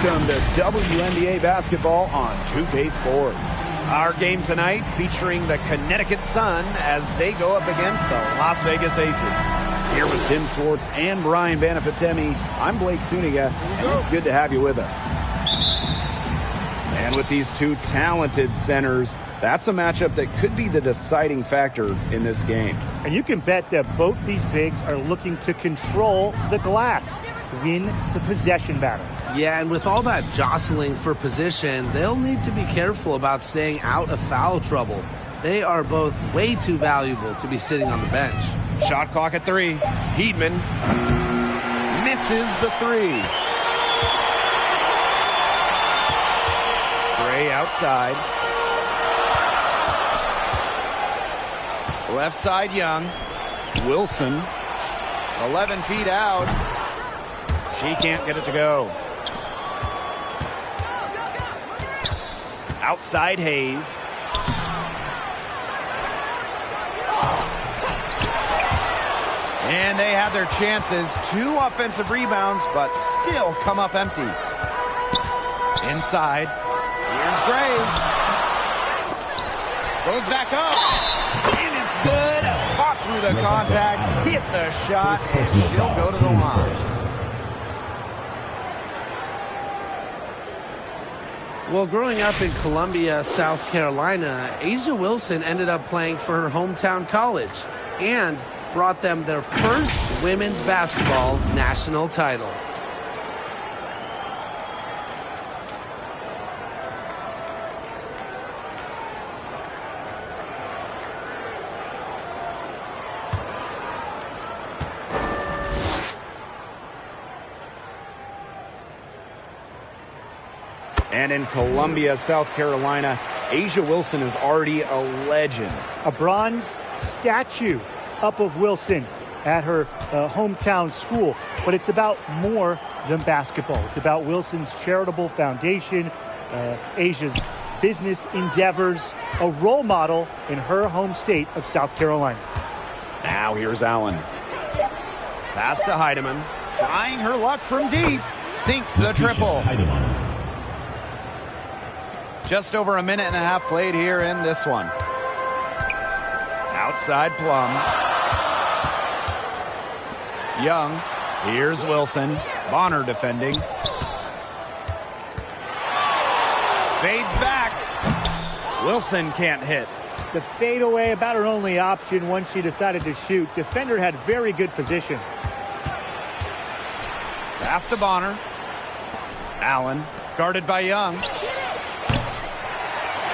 Welcome to WNBA basketball on 2K Sports. Our game tonight featuring the Connecticut Sun as they go up against the Las Vegas Aces. Here with Tim Swartz and Brian Banafitemi, I'm Blake Suniga, and it's good to have you with us. And with these two talented centers, that's a matchup that could be the deciding factor in this game. And you can bet that both these bigs are looking to control the glass, win the possession battle. Yeah, and with all that jostling for position, they'll need to be careful about staying out of foul trouble. They are both way too valuable to be sitting on the bench. Shot clock at 3. Heedman misses the 3. Gray outside. Left side, Young. Wilson, 11 feet out. She can't get it to go. Outside, Hayes. And they have their chances. 2 offensive rebounds, but still come up empty. Inside. Here's Gray. Goes back up. And it's good. Fought through the contact. Hit the shot. And she'll go to the line. Well, growing up in Columbia, South Carolina, A'ja Wilson ended up playing for her hometown college and brought them their first women's basketball national title. And in Columbia, South Carolina, A'ja Wilson is already a legend. A bronze statue up of Wilson at her hometown school. But it's about more than basketball. It's about Wilson's charitable foundation, A'ja's business endeavors, a role model in her home state of South Carolina. Now here's Allen. Pass to Heidemann. Trying her luck from deep. Sinks the triple. Just over a minute and a half played here in this one. Outside Plum. Young. Here's Wilson. Bonner defending. Fades back. Wilson can't hit. The fadeaway about her only option once she decided to shoot. Defender had very good position. Pass to Bonner. Allen. Guarded by Young.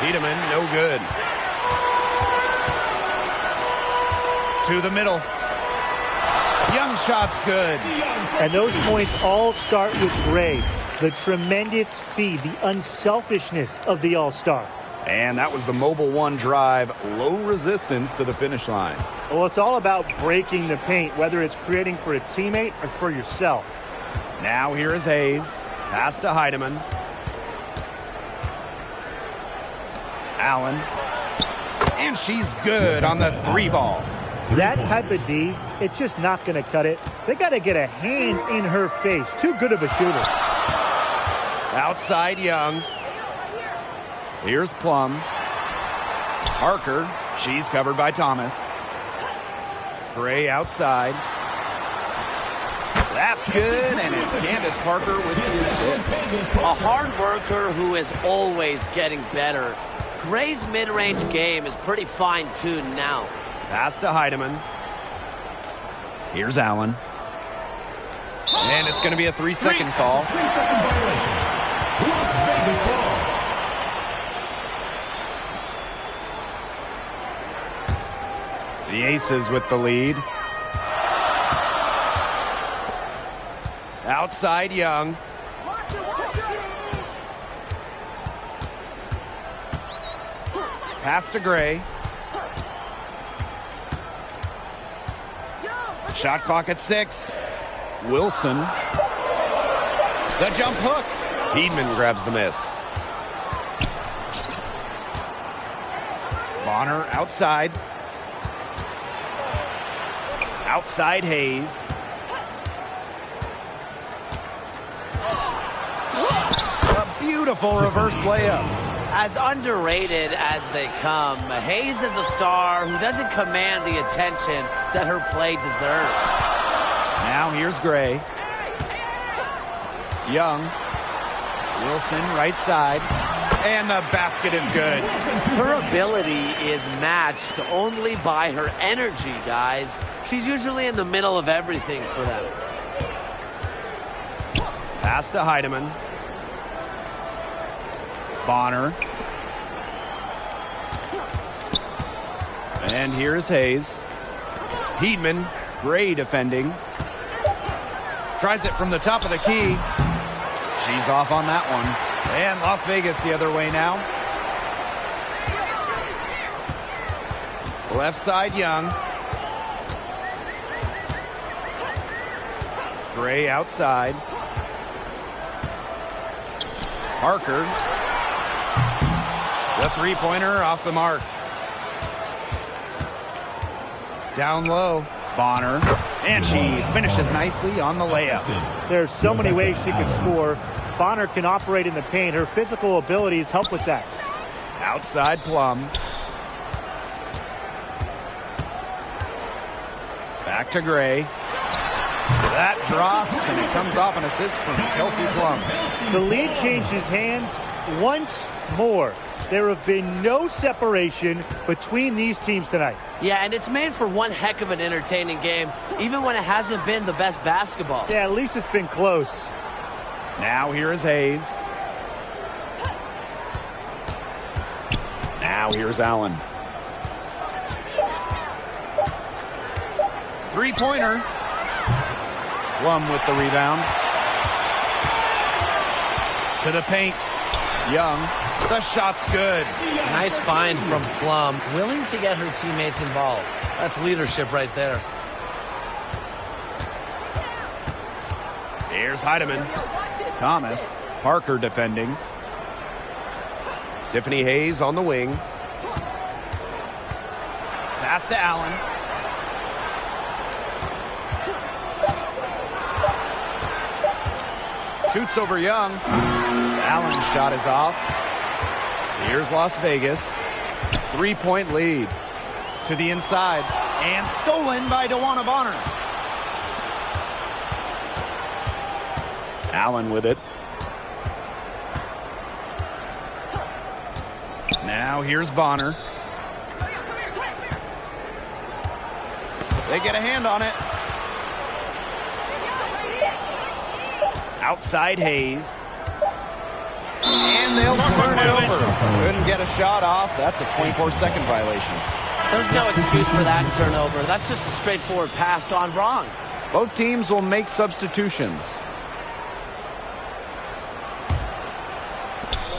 Tiedemann, no good. To the middle. Young shot's good. And those points all start with Gray. The tremendous feed, the unselfishness of the All-Star. And that was the Mobile One drive. Low resistance to the finish line. Well, it's all about breaking the paint, whether it's creating for a teammate or for yourself. Now here is Hayes. Pass to Heidemann. Allen. And she's good on the 3 ball. That type of D, it's just not going to cut it. They got to get a hand in her face. Too good of a shooter. Outside Young. Here's Plum. Parker. She's covered by Thomas. Gray outside. That's good, and it's Candace Parker with the assist. A hard worker who is always getting better. Gray's mid-range game is pretty fine-tuned now. Pass to Heidemann. Here's Allen. And it's going to be a 3-second call. 3-second violation. Las Vegas ball. The Aces with the lead. Outside Young. Pass to Gray. Shot clock at 6. Wilson. The jump hook. Heedman grabs the miss. Bonner outside. Outside Hayes. Beautiful reverse layups. As underrated as they come, Hayes is a star who doesn't command the attention that her play deserves. Now here's Gray. Young. Wilson right side. And the basket is good. Her ability is matched only by her energy, guys. She's usually in the middle of everything for them. Pass to Heidemann. Bonner. And here's Hayes. Heedman, Gray defending. Tries it from the top of the key. She's off on that one. And Las Vegas the other way now. Left side, Young. Gray outside. Parker. The three-pointer off the mark. Down low. Bonner. And she finishes nicely on the layup. There's so many ways she could score. Bonner can operate in the paint. Her physical abilities help with that. Outside Plum. Back to Gray. That drops, and it comes off an assist from Kelsey Plum. The lead changes hands once more. There have been no separation between these teams tonight. Yeah, and it's made for one heck of an entertaining game, even when it hasn't been the best basketball. Yeah, at least it's been close. Now here is Hayes. Now here's Allen. Three-pointer. Plum with the rebound. To the paint. Young. The shot's good. Nice find from Plum. Willing to get her teammates involved. That's leadership right there. Here's Heidemann. Thomas. Parker defending. Tiffany Hayes on the wing. Pass to Allen. Shoots over Young. Allen's shot is off. Here's Las Vegas. Three-point lead. To the inside. And stolen by DeWanna Bonner. Allen with it. Now here's Bonner. They get a hand on it. Outside Hayes. And they'll turn it over. Couldn't get a shot off. That's a 24-second violation. There's no excuse for that turnover. That's just a straightforward pass gone wrong. Both teams will make substitutions.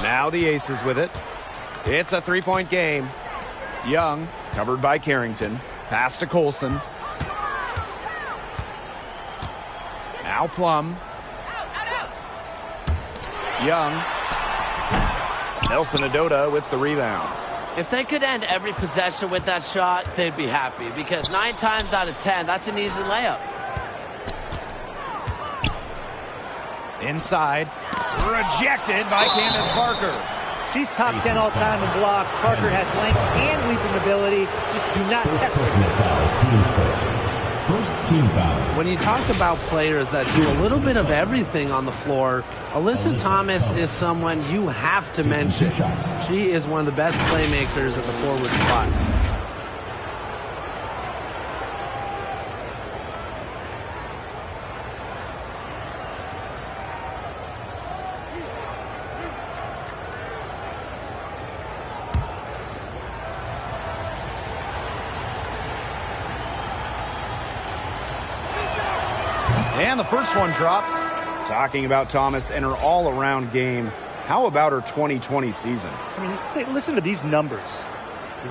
Now the Aces with it. It's a three-point game. Young, covered by Carrington. Pass to Colson. Now Plum. Young. Nelson Adota with the rebound. If they could end every possession with that shot, they'd be happy, because 9 times out of 10, that's an easy layup. Inside. Rejected by Candace Parker. She's top 10 all-time in blocks. Parker has length and leaping ability. Just do not test her. First team foul. When you talk about players that do a little bit of everything on the floor, Alyssa Thomas is someone you have to mention. She is one of the best playmakers at the forward spot. And the first one drops. Talking about Thomas and her all-around game, how about her 2020 season? I mean, listen to these numbers.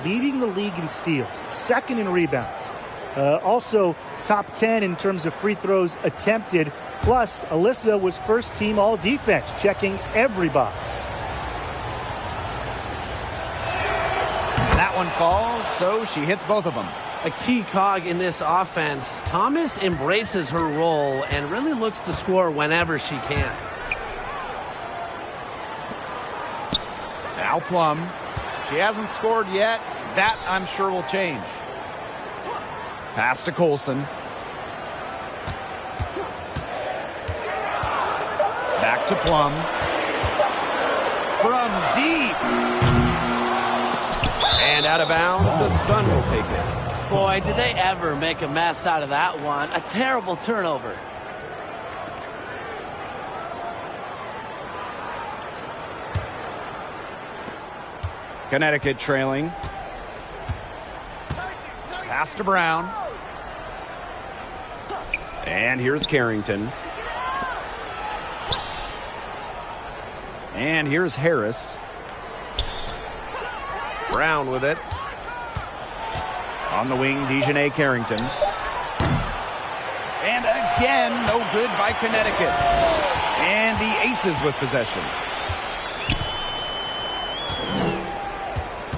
Leading the league in steals, second in rebounds. Also, top 10 in terms of free throws attempted. Plus, Alyssa was first team all-defense, checking every box. That one falls, so she hits both of them. A key cog in this offense. Thomas embraces her role and really looks to score whenever she can. Now Plum. She hasn't scored yet. That, I'm sure, will change. Pass to Colson. Back to Plum. From deep. And out of bounds, the Sun will take it. Boy, did they ever make a mess out of that one. A terrible turnover. Connecticut trailing. Pass to Brown. And here's Carrington. And here's Harris. Brown with it. On the wing, Dejanay Carrington. And again, no good by Connecticut. And the Aces with possession.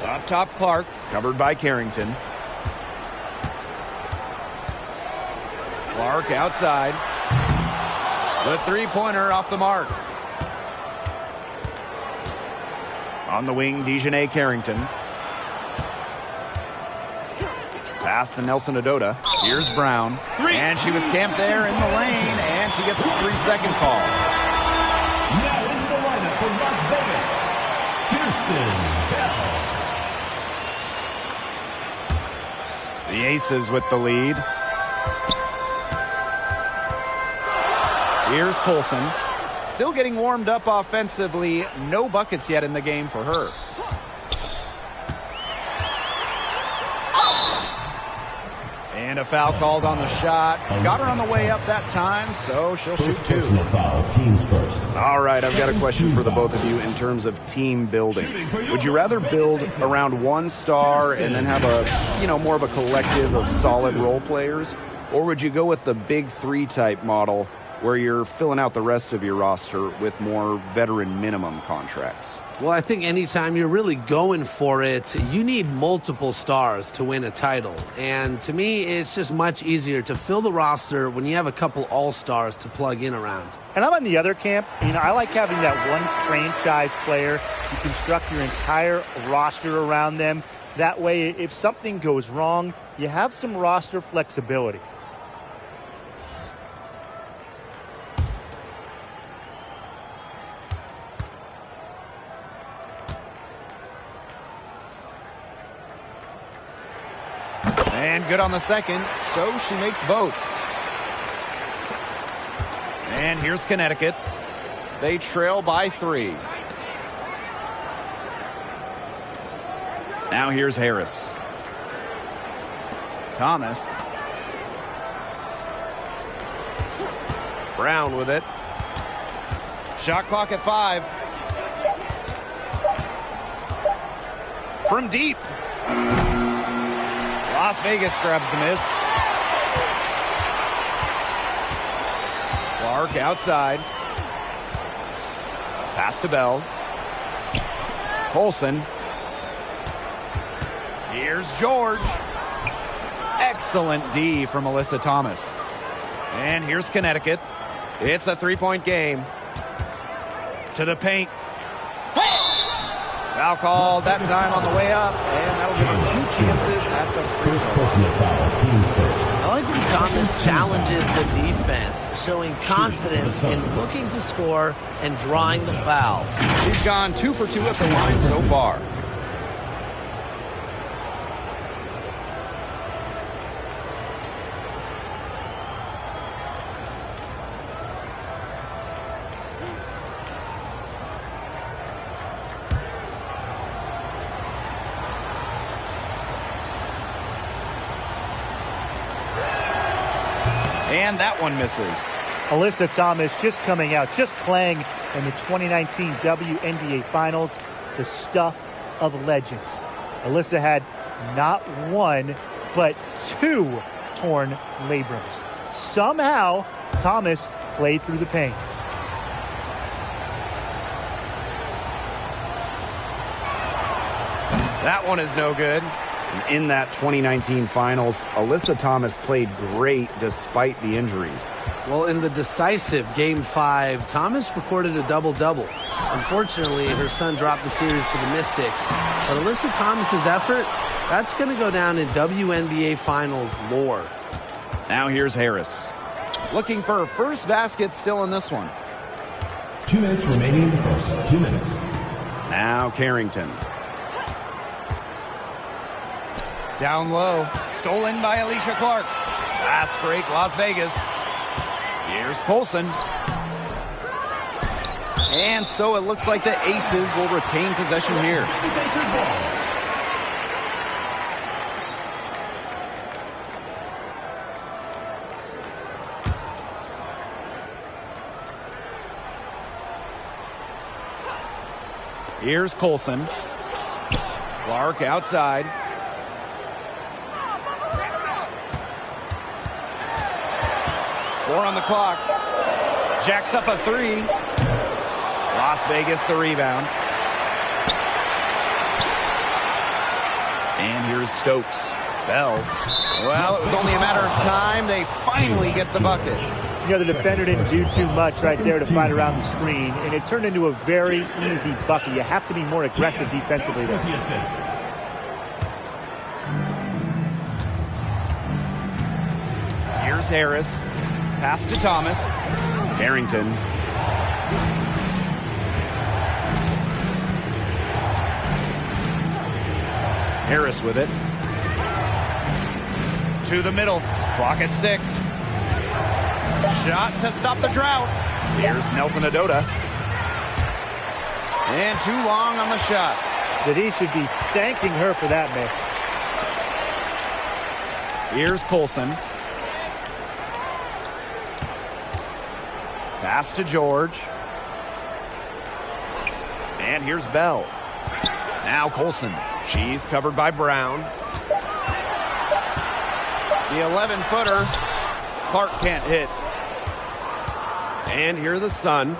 Up top, Clark, covered by Carrington. Clark outside. The three-pointer off the mark. On the wing, Dejanay Carrington. Pass to Nelson Adota. Here's Brown. And she was camped there in the lane, and she gets a 3-second call. Now into the lineup for Las Vegas, Kirsten Bell. The Aces with the lead. Here's Colson. Still getting warmed up offensively. No buckets yet in the game for her. And a foul called on the shot. Got her on the way up that time, so she'll shoot two. Personal foul, teams first. All right, I've got a question for the both of you in terms of team building. Would you rather build around one star and then have a, more of a collective of solid role players? Or would you go with the big three type model where you're filling out the rest of your roster with more veteran minimum contracts? Well, I think anytime you're really going for it, you need multiple stars to win a title. And to me, it's just much easier to fill the roster when you have a couple all-stars to plug in around. And I'm on the other camp. I like having that one franchise player. You construct your entire roster around them. That way, if something goes wrong, you have some roster flexibility. And good on the second, so she makes both. And here's Connecticut. They trail by 3. Now here's Harris. Thomas. Brown with it. Shot clock at 5. From deep. Las Vegas grabs the miss. Clark outside. Pass to Bell. Colson. Here's George. Excellent D from Alyssa Thomas. And here's Connecticut. It's a three-point game. To the paint. Foul called that time on the way up, and that'll give them 2 chances at the free First throw. personal foul, teams first. I like when Thomas challenges the defense, showing confidence in looking to score and drawing the fouls. She's gone 2 for 2 at the line so far. And that one misses. Alyssa Thomas just coming out, just playing in the 2019 WNBA Finals, the stuff of legends. Alyssa had not 1, but 2 torn labrums. Somehow, Thomas played through the pain. That one is no good. In that 2019 finals, Alyssa Thomas played great despite the injuries. Well, in the decisive Game 5, Thomas recorded a double-double. Unfortunately, her son dropped the series to the Mystics. But Alyssa Thomas's effort, that's going to go down in WNBA Finals lore. Now here's Harris. Looking for her first basket still in this one. 2 minutes remaining in the first. 2 minutes. Now Carrington. Down low. Stolen by Alicia Clark. Fast break, Las Vegas. Here's Colson. And so it looks like the Aces will retain possession here. Here's Colson. Clark outside. Four on the clock. Jacks up a three. Las Vegas the rebound. And here's Stokes. Bell. Well, it was only a matter of time. They finally get the bucket. You know, the defender didn't do too much right there to fight around the screen, and it turned into a very easy bucket. You have to be more aggressive defensively there. Here's Harris. Pass to Thomas. Carrington. Harris with it. To the middle. Clock at 6. Shot to stop the drought. Here's Nelson Adota. And too long on the shot. That he should be thanking her for that miss. Here's Colson. Pass to George. And here's Bell. Now Colson. She's covered by Brown. The 11-footer. Clark can't hit. And here the Sun.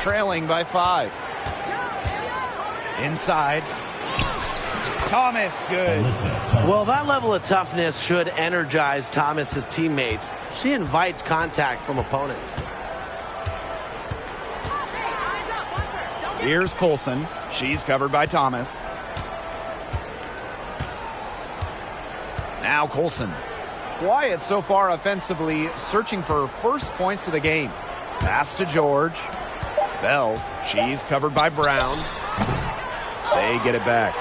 Trailing by 5. Inside. Thomas, good. Well, that level of toughness should energize Thomas's teammates. She invites contact from opponents. Here's Colson. She's covered by Thomas. Now Colson. Quiet so far offensively, searching for her first points of the game. Pass to George. Bell. She's covered by Brown. They get it back.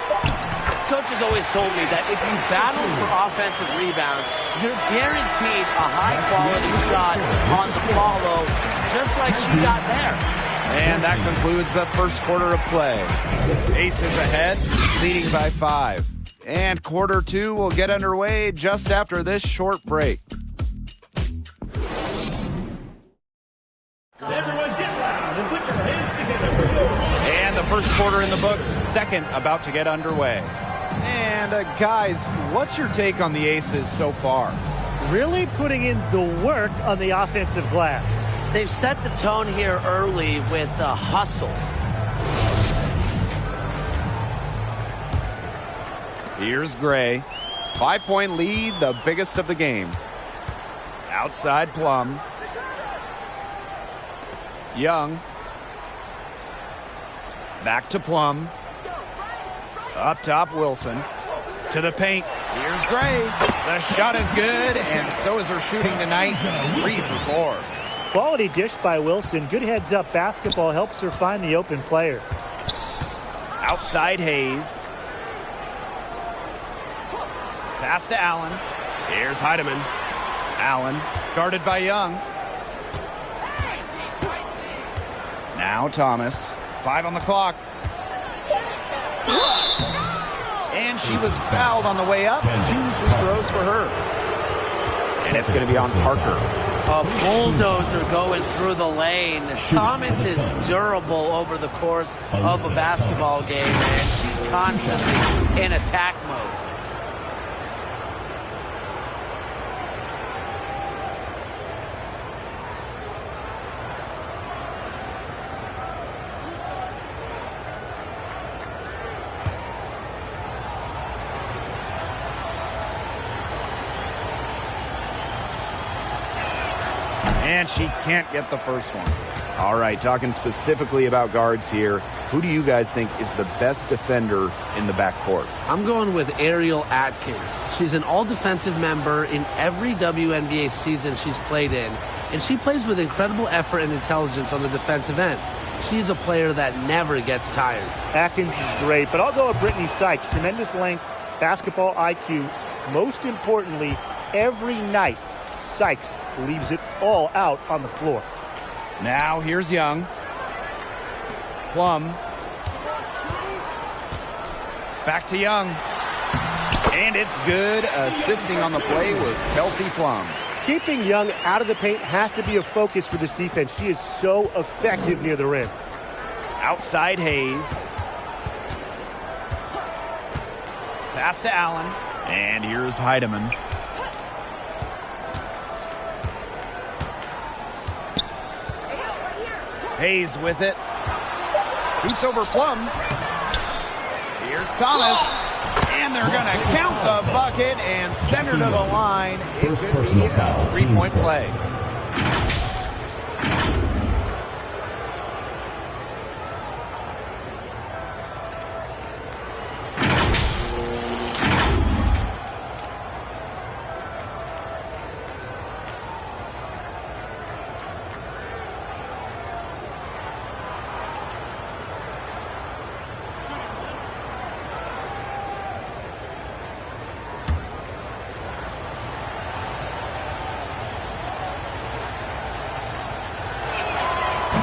Coach has always told me that if you battle for offensive rebounds, you're guaranteed a high-quality shot on the follow, just like she got there. And that concludes the first quarter of play. Aces ahead, leading by 5. And quarter 2 will get underway just after this short break. Everyone get loud and put your hands together for your... And the first quarter in the books, second about to get underway. And guys, what's your take on the Aces so far? Really putting in the work on the offensive glass. They've set the tone here early with the hustle. Here's Gray. 5-point lead, the biggest of the game. Outside Plum. Young. Back to Plum. Up top, Wilson. To the paint. Here's Gray. The shot is good, and so is her shooting tonight. 3 for 4. Quality dish by Wilson. Good heads-up basketball helps her find the open player. Outside Hayes. Pass to Allen. Here's Heidemann. Allen guarded by Young. Now Thomas. 5 on the clock. And she was fouled on the way up. 2 free throws for her. And it's going to be on Parker. A bulldozer going through the lane. Thomas is durable over the course of a basketball game, and she's constantly in attack mode. And she can't get the first one. All right, talking specifically about guards here, who do you guys think is the best defender in the backcourt? I'm going with Ariel Atkins. She's an all-defensive member in every WNBA season she's played in, and she plays with incredible effort and intelligence on the defensive end. She's a player that never gets tired. Atkins is great, but I'll go with Brittany Sykes. Tremendous length, basketball IQ. Most importantly, every night, Sykes leaves it all out on the floor. Now here's Young. Plum. Back to Young. And it's good. Assisting on the play was Kelsey Plum. Keeping Young out of the paint has to be a focus for this defense. She is so effective near the rim. Outside Hayes. Pass to Allen. And here's Heidemann. Hayes with it. Shoots over Plum. Here's Thomas. And they're going to count the bucket and send her to the line. It could be a three-point play.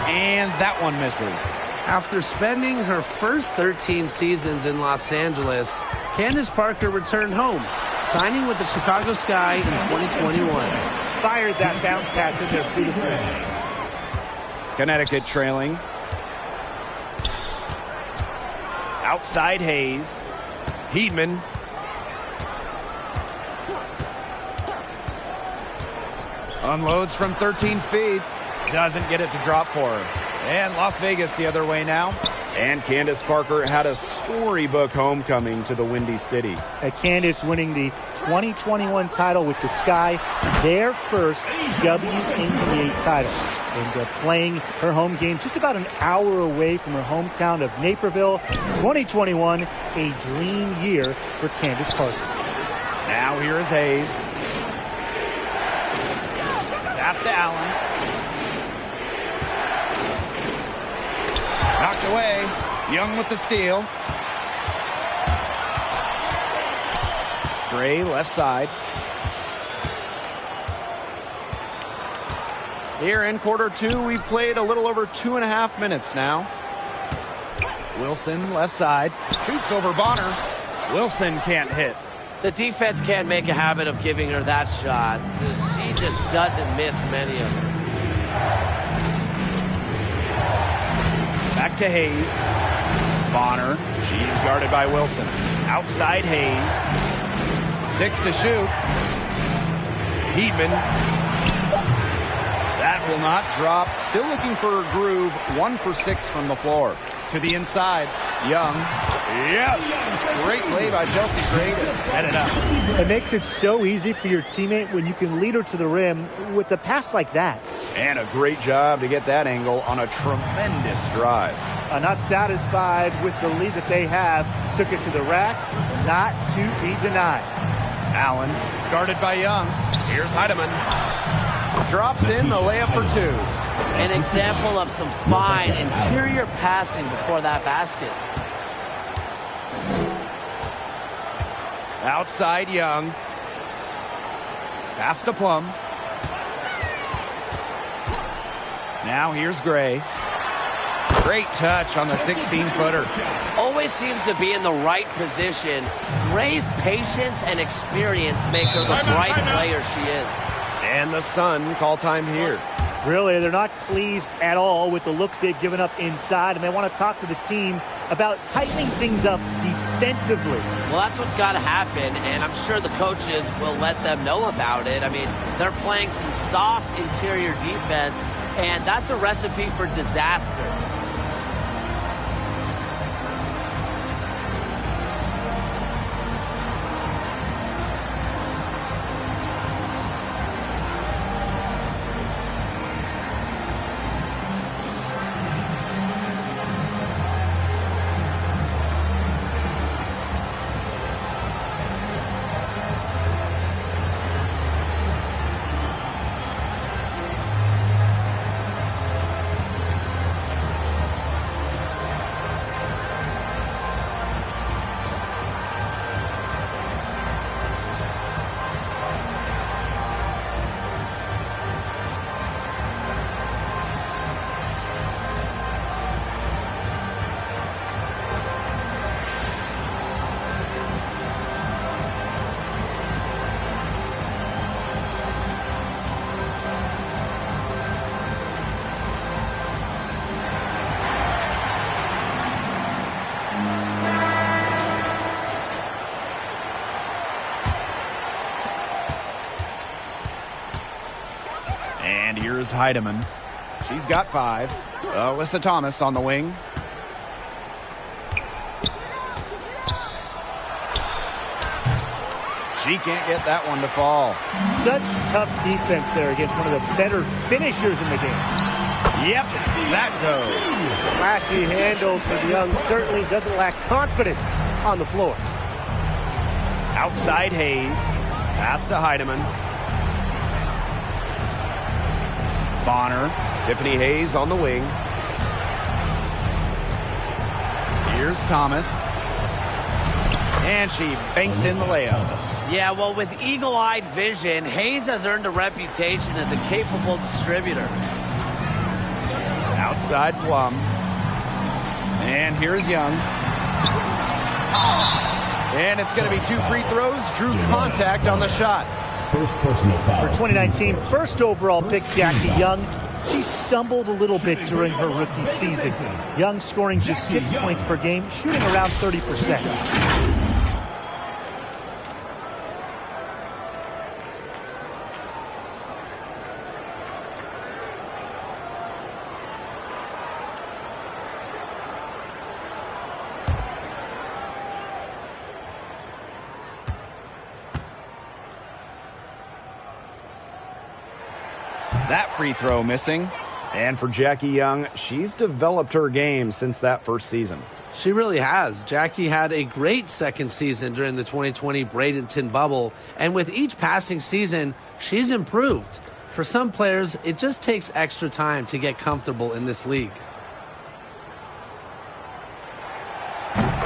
And that one misses. After spending her first 13 seasons in Los Angeles, Candace Parker returned home, signing with the Chicago Sky in 2021. Fired that bounce pass in there beautifully. Connecticut trailing. Outside Hayes. Heedman. Unloads from 13 feet. Doesn't get it to drop for her. And Las Vegas the other way now. And Candace Parker had a storybook homecoming to the Windy City. Candace winning the 2021 title with the Sky, their first WNBA title. And playing her home game just about an hour away from her hometown of Naperville. 2021, a dream year for Candace Parker. Now here is Hayes. Pass to Allen. Knocked away. Young with the steal. Gray left side. Here in quarter two, we've played a little over 2.5 minutes now. Wilson left side. Shoots over Bonner. Wilson can't hit. The defense can't make a habit of giving her that shot. She just doesn't miss many of them. Back to Hayes. Bonner. She's guarded by Wilson. Outside Hayes. 6 to shoot. Heedman. That will not drop. Still looking for a groove. 1 for 6 from the floor. To the inside. Young. Yes! Great play by Chelsea Gray to set it up. It makes it so easy for your teammate when you can lead her to the rim with a pass like that. And a great job to get that angle on a tremendous drive. Not satisfied with the lead that they have. Took it to the rack. Not to be denied. Allen guarded by Young. Here's Heidemann. Drops in the layup for 2. An example of some fine interior passing before that basket. Outside Young. Pass to Plum. Now here's Gray. Great touch on the 16-footer. Always seems to be in the right position. Gray's patience and experience make her the bright player she is. And the Sun call time here. Really, they're not pleased at all with the looks they've given up inside, and they want to talk to the team about tightening things up defensively. Well, that's what's got to happen, and I'm sure the coaches will let them know about it. I mean, they're playing some soft interior defense, and that's a recipe for disaster. Here's Heidemann. She's got 5. Alyssa Thomas on the wing. She can't get that one to fall. Such tough defense there against one of the better finishers in the game. Yep, that goes. Flashy handle for Young certainly doesn't lack confidence on the floor. Outside Hayes. Pass to Heidemann. Bonner. Tiffany Hayes on the wing. Here's Thomas. And she banks in the layup. Yeah, well, with eagle-eyed vision, Hayes has earned a reputation as a capable distributor. Outside Plum. And here's Young. And it's going to be 2 free throws. Drew contact on the shot. First personal foul. For 2019, first overall pick, Jackie Young. She stumbled a little bit during her rookie season. Young scoring just 6 points per game, shooting around 30%. That free throw missing. And for Jackie Young, she's developed her game since that first season. She really has. Jackie had a great second season during the 2020 Bradenton bubble, and with each passing season, she's improved. For some players, it just takes extra time to get comfortable in this league.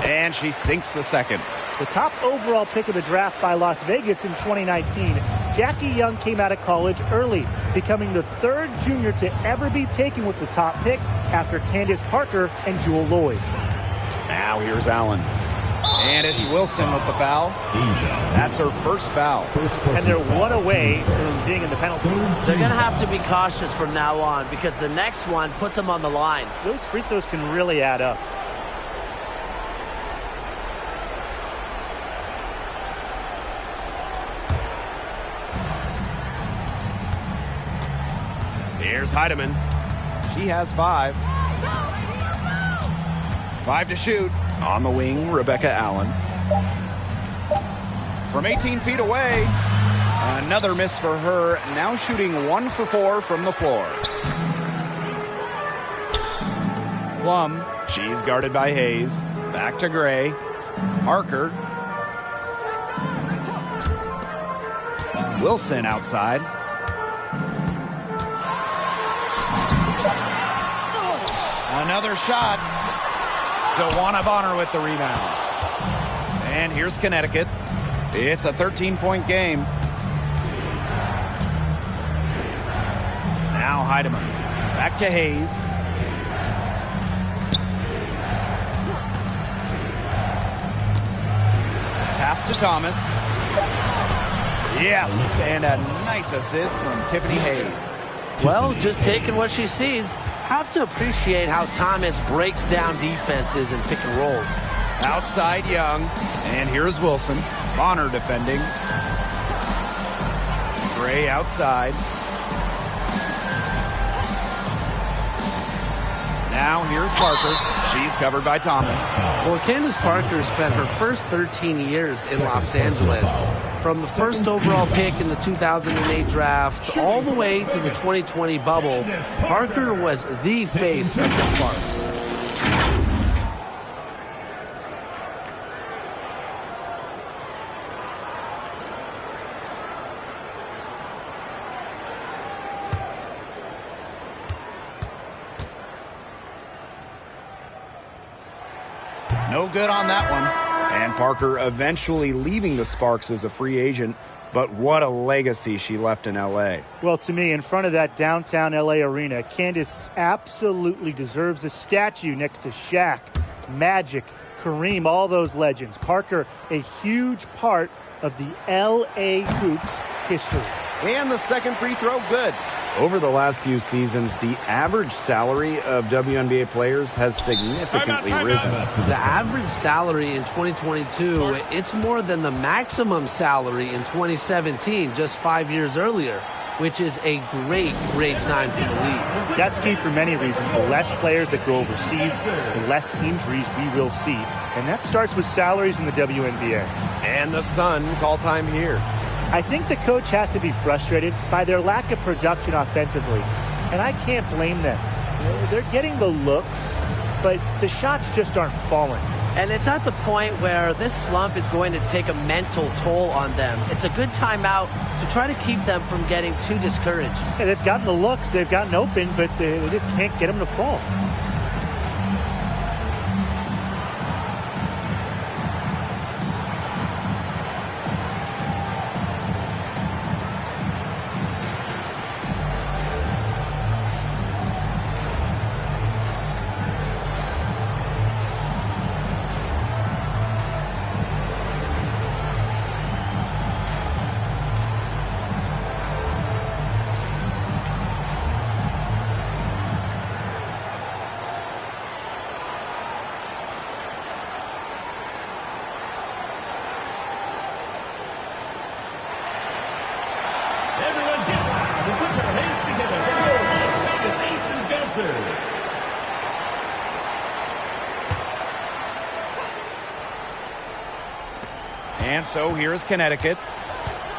And she sinks the second. The top overall pick of the draft by Las Vegas in 2019, Jackie Young came out of college early, becoming the 3rd junior to ever be taken with the top pick after Candace Parker and Jewel Lloyd. Now here's Allen. And it's Wilson with the foul. That's her first foul. And they're 1 away from being in the penalty. They're going to have to be cautious from now on because the next one puts them on the line. Those free throws can really add up. Here's Heidemann. She has 5. 5 to shoot. On the wing, Rebecca Allen. From 18 feet away, another miss for her. Now shooting 1 for 4 from the floor. Plum, she's guarded by Hayes. Back to Gray. Parker. Wilson outside. Another shot. Dewana Bonner with the rebound. And here's Connecticut. It's a 13-point game. Now Heidemann. Back to Hayes. Pass to Thomas. Yes, and a nice assist from Tiffany Hayes. Well, just taking what she sees. Have to appreciate how Thomas breaks down defenses and pick and rolls. Outside Young. And here's Wilson. Bonner defending. Gray outside. Now here's Parker. She's covered by Thomas. Well, Candace Parker spent her first 13 years in Los Angeles. From the first overall pick in the 2008 draft all the way to the 2020 bubble, Parker was the face of the Sparks. No good on that one. And Parker eventually leaving the Sparks as a free agent, but what a legacy she left in L.A. Well, to me, in front of that downtown L.A. arena, Candace absolutely deserves a statue next to Shaq, Magic, Kareem, all those legends. Parker, a huge part of the L.A. Hoops history. And the second free throw, good. Over the last few seasons, the average salary of WNBA players has significantly risen. The average salary in 2022, it's more than the maximum salary in 2017, just 5 years earlier. which is a great sign for the league. That's key for many reasons. The less players that go overseas, the less injuries we will see. And that starts with salaries in the WNBA. And the Sun call time here. I think the coach has to be frustrated by their lack of production offensively. And I can't blame them. They're getting the looks, but the shots just aren't falling. And it's at the point where this slump is going to take a mental toll on them. It's a good timeout to try to keep them from getting too discouraged. Yeah, they've gotten the looks, they've gotten open, but they just can't get them to fall. Everyone get loud and put your hands together for your Las Vegas Aces dancers. And so here's Connecticut,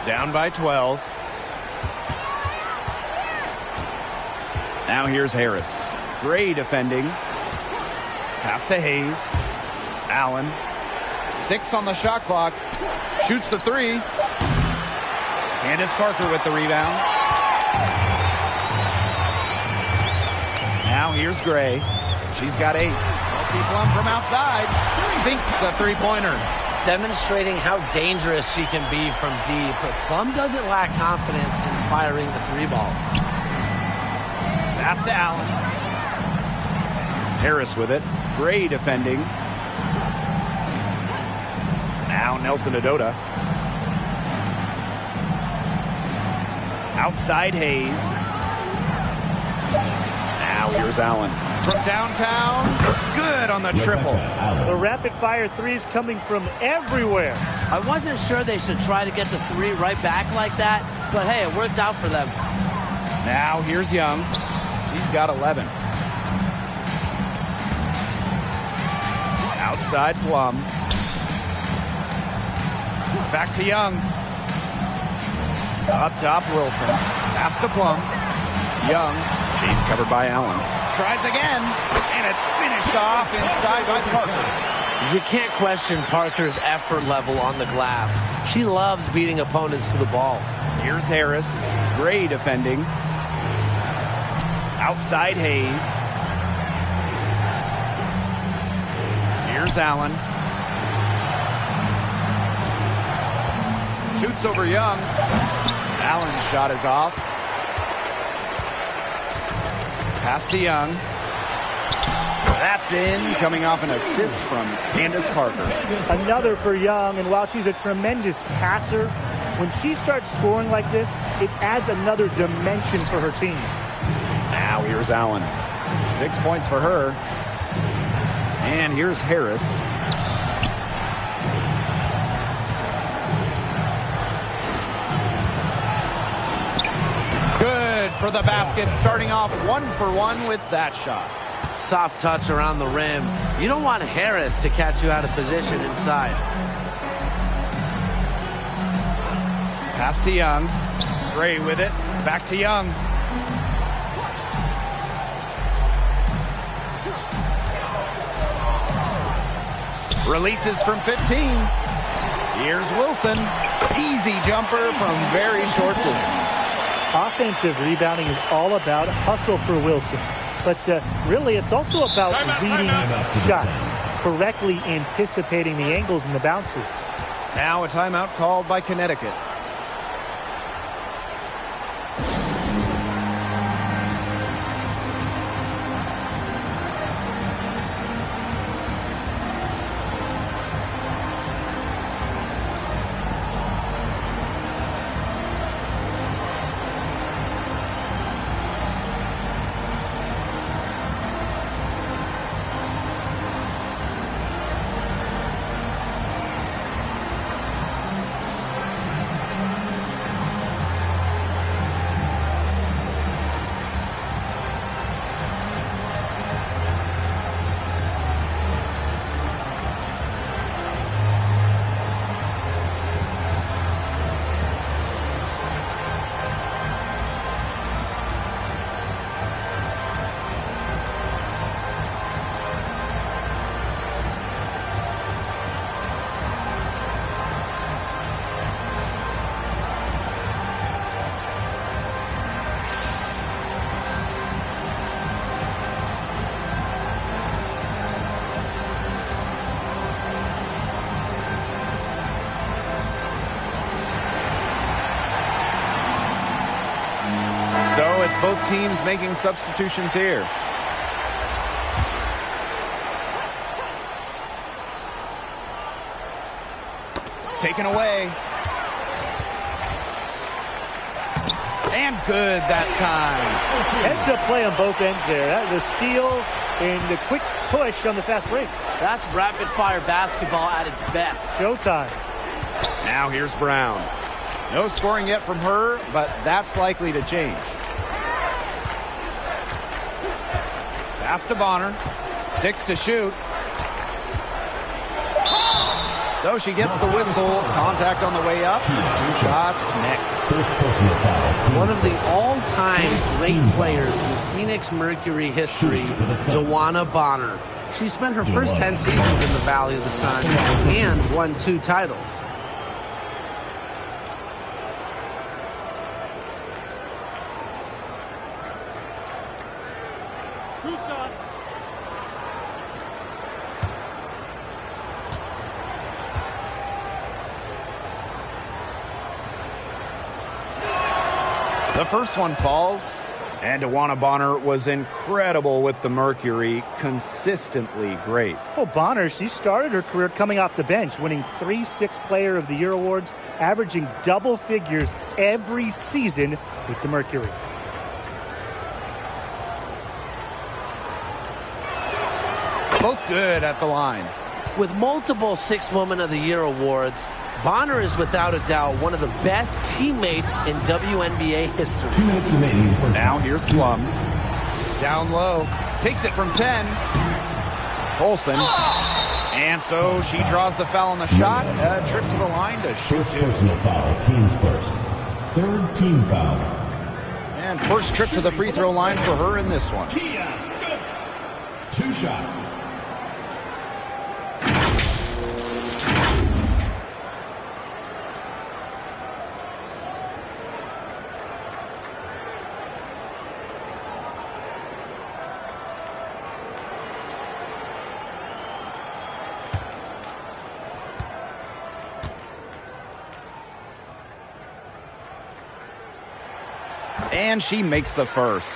down by 12. Now here's Harris. Gray defending. Pass to Hayes. Allen. 6 on the shot clock. Shoots the 3. Candace Parker with the rebound. Now here's Gray. She's got 8. Kelsey Plum from outside. Sinks the three-pointer. Demonstrating how dangerous she can be from deep. But Plum doesn't lack confidence in firing the 3-ball. Pass to Allen. Harris with it. Gray defending. Now Nelson Adota. Outside Hayes. Now here's Allen. From downtown. Good on the triple. The rapid-fire threes coming from everywhere. I wasn't sure they should try to get the 3 right back like that, but hey, it worked out for them. Now here's Young. She's got 11. Outside Plum. Back to Young. Up top Wilson. Pass to Plum. Young. She's covered by Allen. Tries again. And it's finished off inside by Parker. You can't question Parker's effort level on the glass. She loves beating opponents to the ball. Here's Harris. Gray defending. Outside Hayes. Here's Allen. Shoots over Young. Allen's shot is off. Pass to Young. That's in, coming off an assist from Candace Parker. Another for Young, and while she's a tremendous passer, when she starts scoring like this, it adds another dimension for her team. Now here's Allen. 6 points for her. And here's Harris. Good for the basket, starting off 1 for 1 with that shot. Soft touch around the rim. You don't want Harris to catch you out of position inside. Pass to Young. Gray with it. Back to Young. Releases from 15. Here's Wilson. Easy jumper from very short distance. Offensive rebounding is all about hustle for Wilson. But really, it's also about reading shots, correctly anticipating the angles and the bounces. Now a timeout called by Connecticut. it's both teams making substitutions here. Taken away. And good that time. Heads-up play on both ends there. The steal and the quick push on the fast break. That's rapid-fire basketball at its best. Showtime. Now here's Brown. No scoring yet from her, but that's likely to change. Pass to Bonner. 6 to shoot. So she gets the whistle. Contact on the way up. 2 shots next. One of the all-time great players in Phoenix Mercury history, Wnba Bonner. She spent her first 10 seasons in the Valley of the Sun and won 2 titles. The first one falls, and Wnba Bonner was incredible with the Mercury, consistently great. Well, Bonner, she started her career coming off the bench, winning 3 Sixth Player of the Year awards, averaging double figures every season with the Mercury. Both good at the line. With multiple Sixth Woman of the Year awards, Bonner is without a doubt one of the best teammates in WNBA history. 2 minutes remaining in the first. Now here's Plum. Down low. Takes it from 10. Olsen. And so she draws the foul on the shot. A trip to the line to shoot 2. Personal foul, teams first. 3rd team foul. And first trip to the free throw line for her in this one. Kia Stokes. 2 shots. And she makes the first.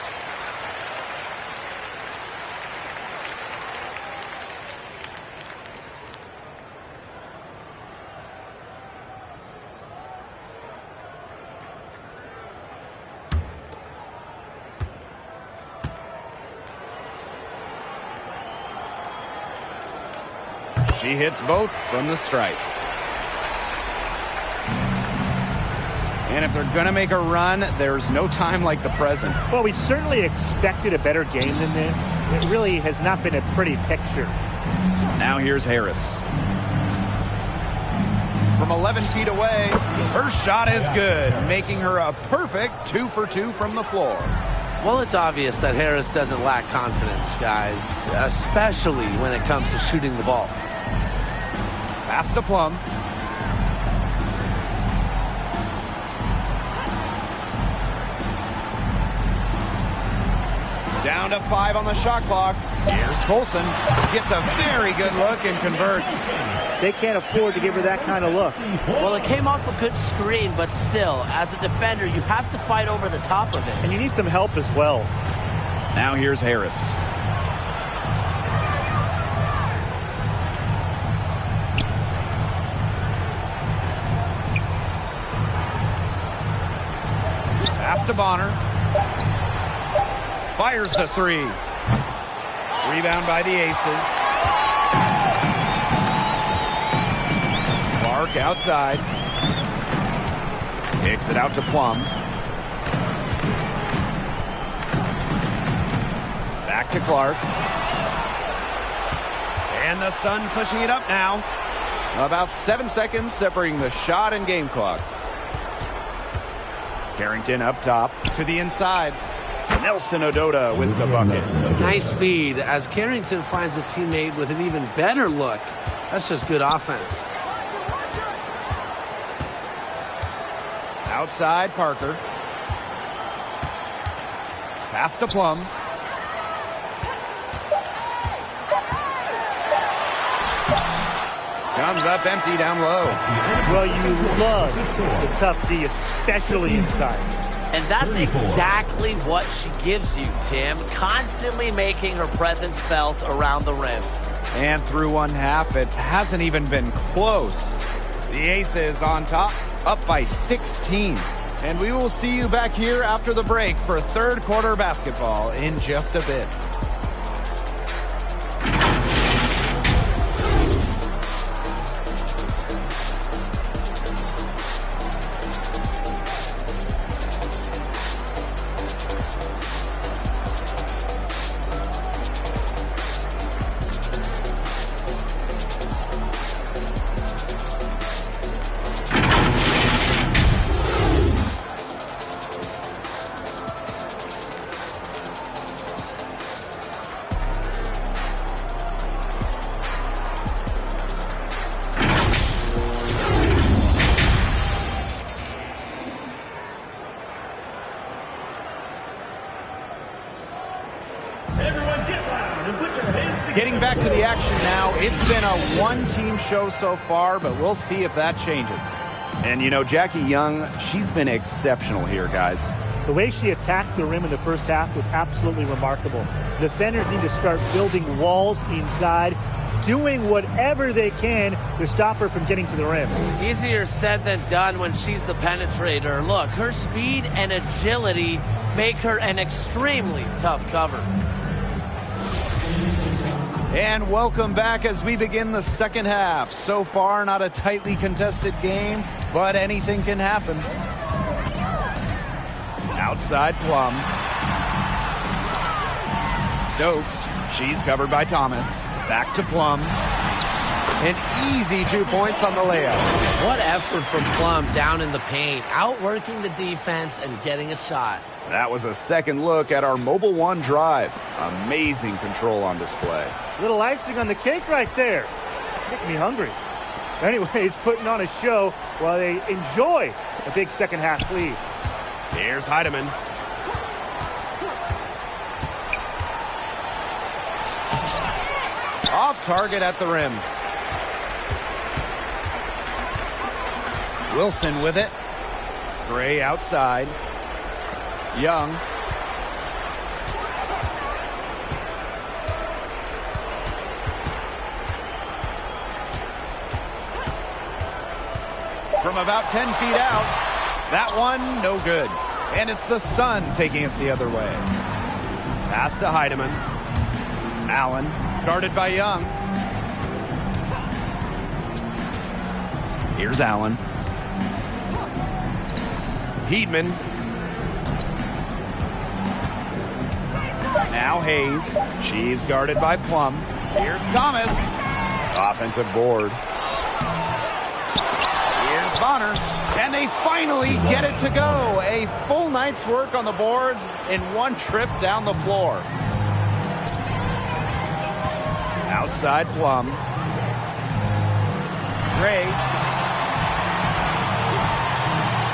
She hits both from the stripe. And if they're going to make a run, there's no time like the present. Well, we certainly expected a better game than this. It really has not been a pretty picture. Now here's Harris. From 11 feet away, her shot is good, making her a perfect 2 for 2 from the floor. Well, it's obvious that Harris doesn't lack confidence, guys, especially when it comes to shooting the ball. Pass to Plum. Down to 5 on the shot clock. Here's Colson. Gets a very good look and converts. They can't afford to give her that kind of look. Well, it came off a good screen, but still, as a defender, you have to fight over the top of it. And you need some help as well. Now here's Harris. Pass to Bonner. Fires the 3. Rebound by the Aces. Clark outside. Kicks it out to Plum. Back to Clark. And the Sun pushing it up now. About 7 seconds separating the shot and game clocks. Carrington up top to the inside. Nelson Ododa with the bucket. Nice feed as Carrington finds a teammate with an even better look. That's just good offense. Outside Parker. Pass to Plum. Comes up empty down low. Well, you love the tough D, especially inside. And that's exactly what she gives you, Tim. Constantly making her presence felt around the rim. And through one half, it hasn't even been close. The Aces on top, up by 16. And we will see you back here after the break for third quarter basketball in just a bit. Getting back to the action now, it's been a one-team show so far, but we'll see if that changes. And, you know, Jackie Young, she's been exceptional here, guys. The way she attacked the rim in the first half was absolutely remarkable. Defenders need to start building walls inside, doing whatever they can to stop her from getting to the rim. Easier said than done when she's the penetrator. Look, her speed and agility make her an extremely tough cover. And welcome back as we begin the second half. So far, not a tightly contested game, but anything can happen. Outside Plum. Stokes. She's covered by Thomas. Back to Plum. An easy 2 points on the layup. What effort from Plum down in the paint, outworking the defense and getting a shot. That was a second look at our Mobile One drive. Amazing control on display. Little icing on the cake right there. Making me hungry. Anyways, putting on a show while they enjoy a big second half lead. Here's Heidemann. Off target at the rim. Wilson with it. Gray outside. Young. From about 10 feet out. That one, no good. And it's the Sun taking it the other way. Pass to Heidemann. Allen, guarded by Young. Here's Allen. Heedman. Now Hayes. She's guarded by Plum. Here's Thomas. Offensive board. Here's Bonner. And they finally get it to go. A full night's work on the boards in one trip down the floor. Outside Plum. Gray.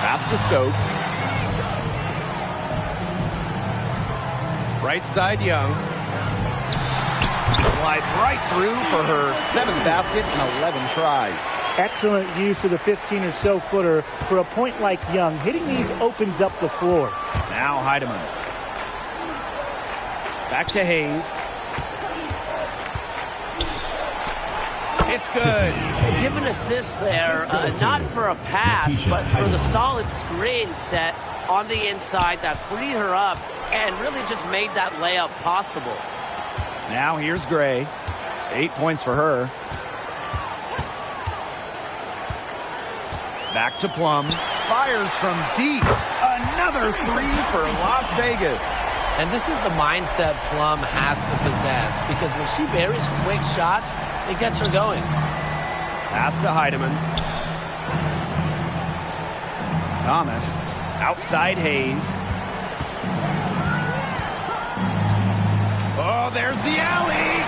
Pass to Stokes. Right side Young. Slides right through for her 7th basket in 11 tries. Excellent use of the 15 or so footer for a point like Young. Hitting these opens up the floor. Now Heidemann. Back to Hayes. It's good. Give an assist there, not for a pass, but for the solid screen set on the inside that freed her up and really just made that layup possible. Now here's Gray. 8 points for her. Back to Plum. Fires from deep. Another three for Las Vegas. And this is the mindset Plum has to possess, because when she buries quick shots, it gets her going. Pass to Heidemann. Thomas. Outside Hayes. Oh, there's the alley.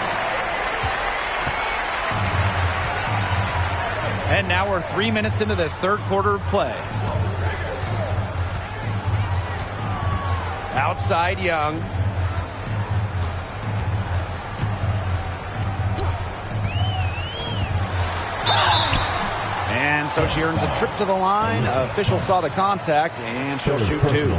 And now we're 3 minutes into this third quarter of play. Outside Young. And so she earns a trip to the line. Official saw the contact, and she'll shoot 2.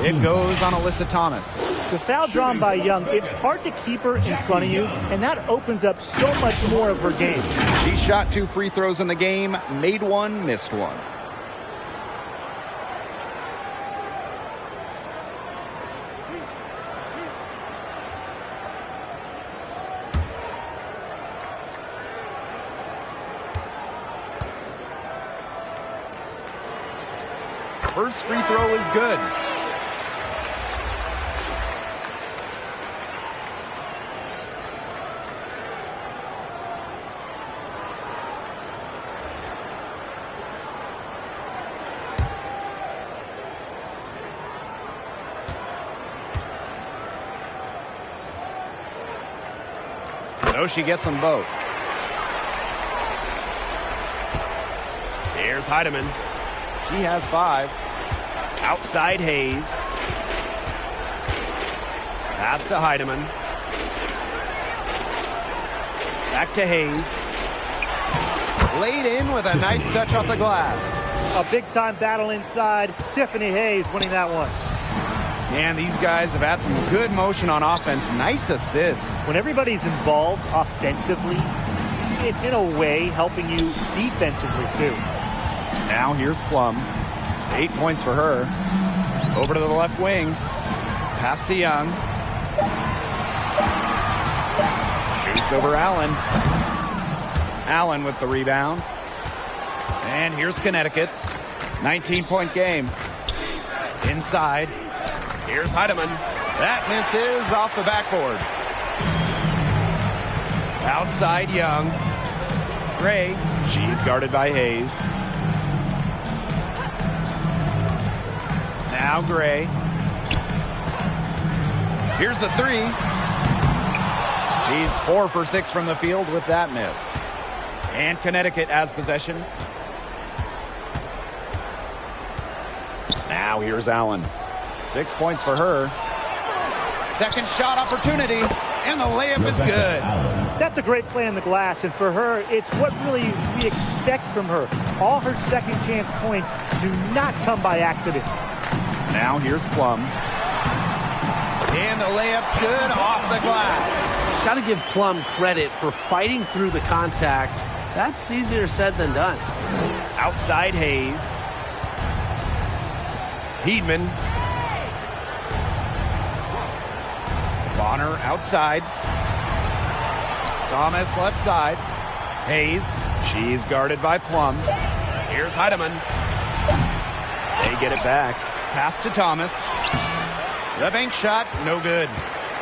It goes on Alyssa Thomas. The foul drawn by Young, it's hard to keep her in front of you, and that opens up so much more of her game. She shot 2 free throws in the game, made 1, missed 1. First free throw is good. So she gets them both. Here's Heidemann. She has 5. Outside Hayes. Pass to Heidemann. Back to Hayes. Laid in with a nice touch off the glass. A big-time battle inside. Tiffany Hayes winning that one. And these guys have had some good motion on offense. Nice assists. When everybody's involved offensively, it's in a way helping you defensively too. Now here's Plum. 8 points for her. Over to the left wing. Pass to Young. Shoots over Allen. Allen with the rebound. And here's Connecticut. 19-point game. Inside. Here's Heidemann. That misses off the backboard. Outside Young. Gray. She's guarded by Hayes. Now Gray. Here's the 3. He's 4 for 6 from the field with that miss. And Connecticut has possession. Now here's Allen. 6 points for her. Second shot opportunity, and the layup is good. That's a great play on the glass, and for her, it's what really we expect from her. All her second chance points do not come by accident. Now here's Plum. And the layup's good off the glass. Got to give Plum credit for fighting through the contact. That's easier said than done. Outside Hayes. Heedman. Bonner outside. Thomas left side. Hayes. She's guarded by Plum. Here's Heidemann. They get it back. Pass to Thomas. The bank shot, no good.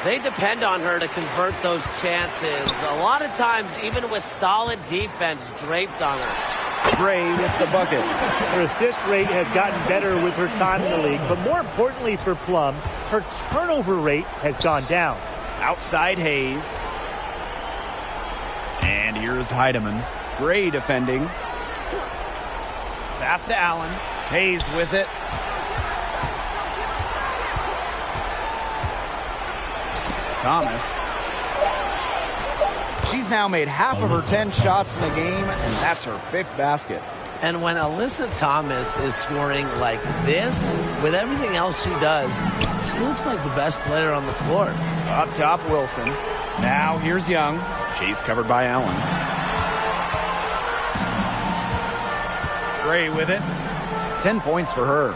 They depend on her to convert those chances. A lot of times, even with solid defense draped on her. Gray gets the bucket. Her assist rate has gotten better with her time in the league, but more importantly for Plum, her turnover rate has gone down. Outside Hayes. And here's Heidemann. Gray defending. Pass to Allen. Hayes with it. Thomas. She's now made half of her 10 shots in the game, and that's her 5th basket. And when Alyssa Thomas is scoring like this, with everything else she does, she looks like the best player on the floor. Up top, Wilson. Now here's Young. She's covered by Allen. Gray with it. 10 points for her.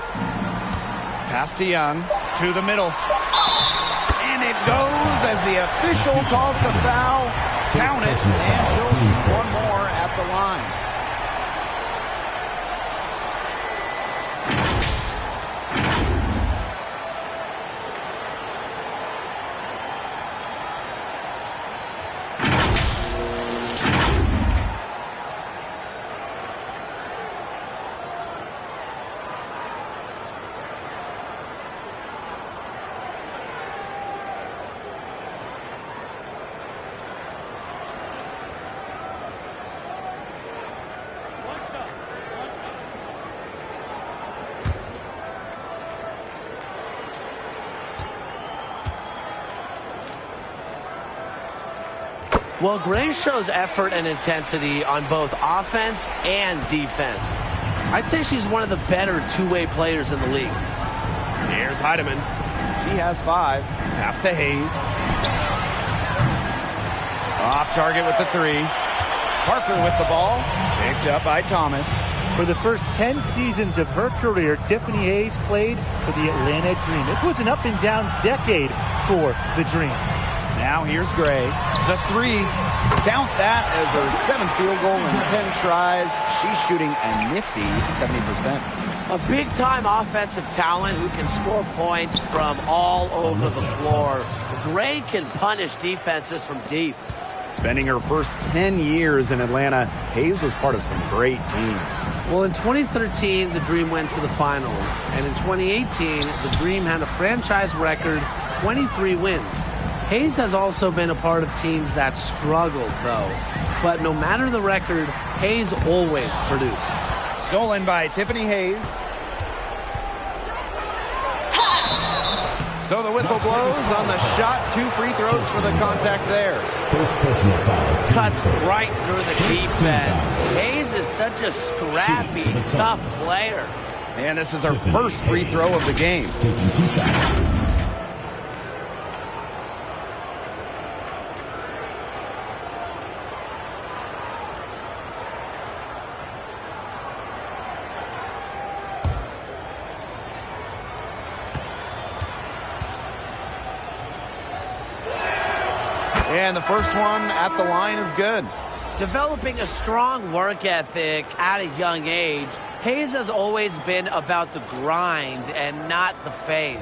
Pass to Young. To the middle. And it goes as the official calls the foul. Count it, and she'll shoot one more at the line. Well, Gray shows effort and intensity on both offense and defense. I'd say she's one of the better two-way players in the league. Here's Heidemann. She has 5. Pass to Hayes. Off target with the 3. Parker with the ball. Picked up by Thomas. For the first 10 seasons of her career, Tiffany Hayes played for the Atlanta Dream. It was an up-and-down decade for the Dream. Now here's Gray. The 3. Count that as her 7th field goal in 10 tries. She's shooting a nifty 70%. A big-time offensive talent who can score points from all over the floor. Gray can punish defenses from deep. Spending her first 10 years in Atlanta, Hayes was part of some great teams. Well, in 2013, the Dream went to the finals. And in 2018, the Dream had a franchise record 23 wins. Hayes has also been a part of teams that struggled, though. But no matter the record, Hayes always produced. Stolen by Tiffany Hayes. So the whistle blows on the shot. 2 free throws for the contact there. Cuts right through the defense. Hayes is such a scrappy, tough player. And this is her first free throw of the game. Taking 2 shots. And the first one at the line is good. Developing a strong work ethic at a young age, Hayes has always been about the grind and not the fame.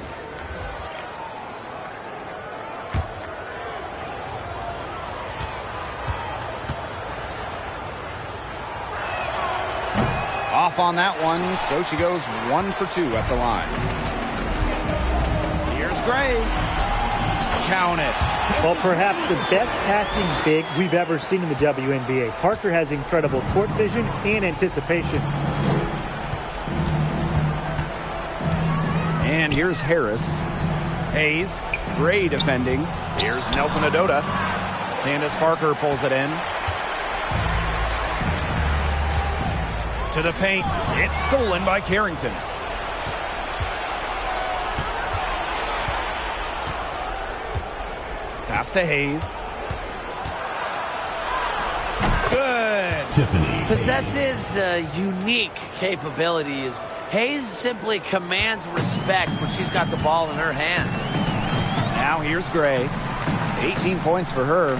Off on that one, so she goes 1 for 2 at the line. Here's Gray. Count it. Well, perhaps the best passing big we've ever seen in the WNBA. Parker has incredible court vision and anticipation. And here's Harris. Hayes. Gray defending. Here's Nelson Adota. Candace Parker pulls it in. To the paint. It's stolen by Carrington. Pass to Hayes. Good. Tiffany Possesses unique capabilities. Hayes simply commands respect when she's got the ball in her hands. Now here's Gray. 18 points for her.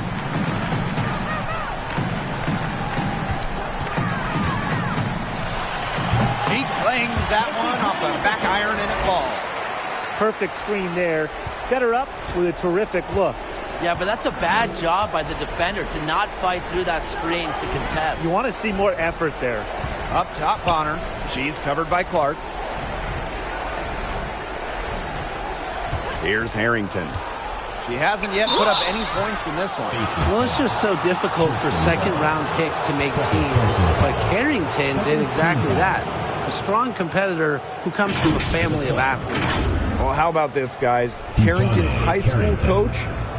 She clings that one off the back iron and it falls. Perfect screen there. Set her up with a terrific look. Yeah, but that's a bad job by the defender to not fight through that screen to contest. You want to see more effort there. Up top on her. She's covered by Clark. Here's Harrington. She hasn't yet put up any points in this one. Well, it's just so difficult for second-round picks to make teams. But Carrington did exactly that. A strong competitor who comes from a family of athletes. Well, how about this, guys? Carrington's high school coach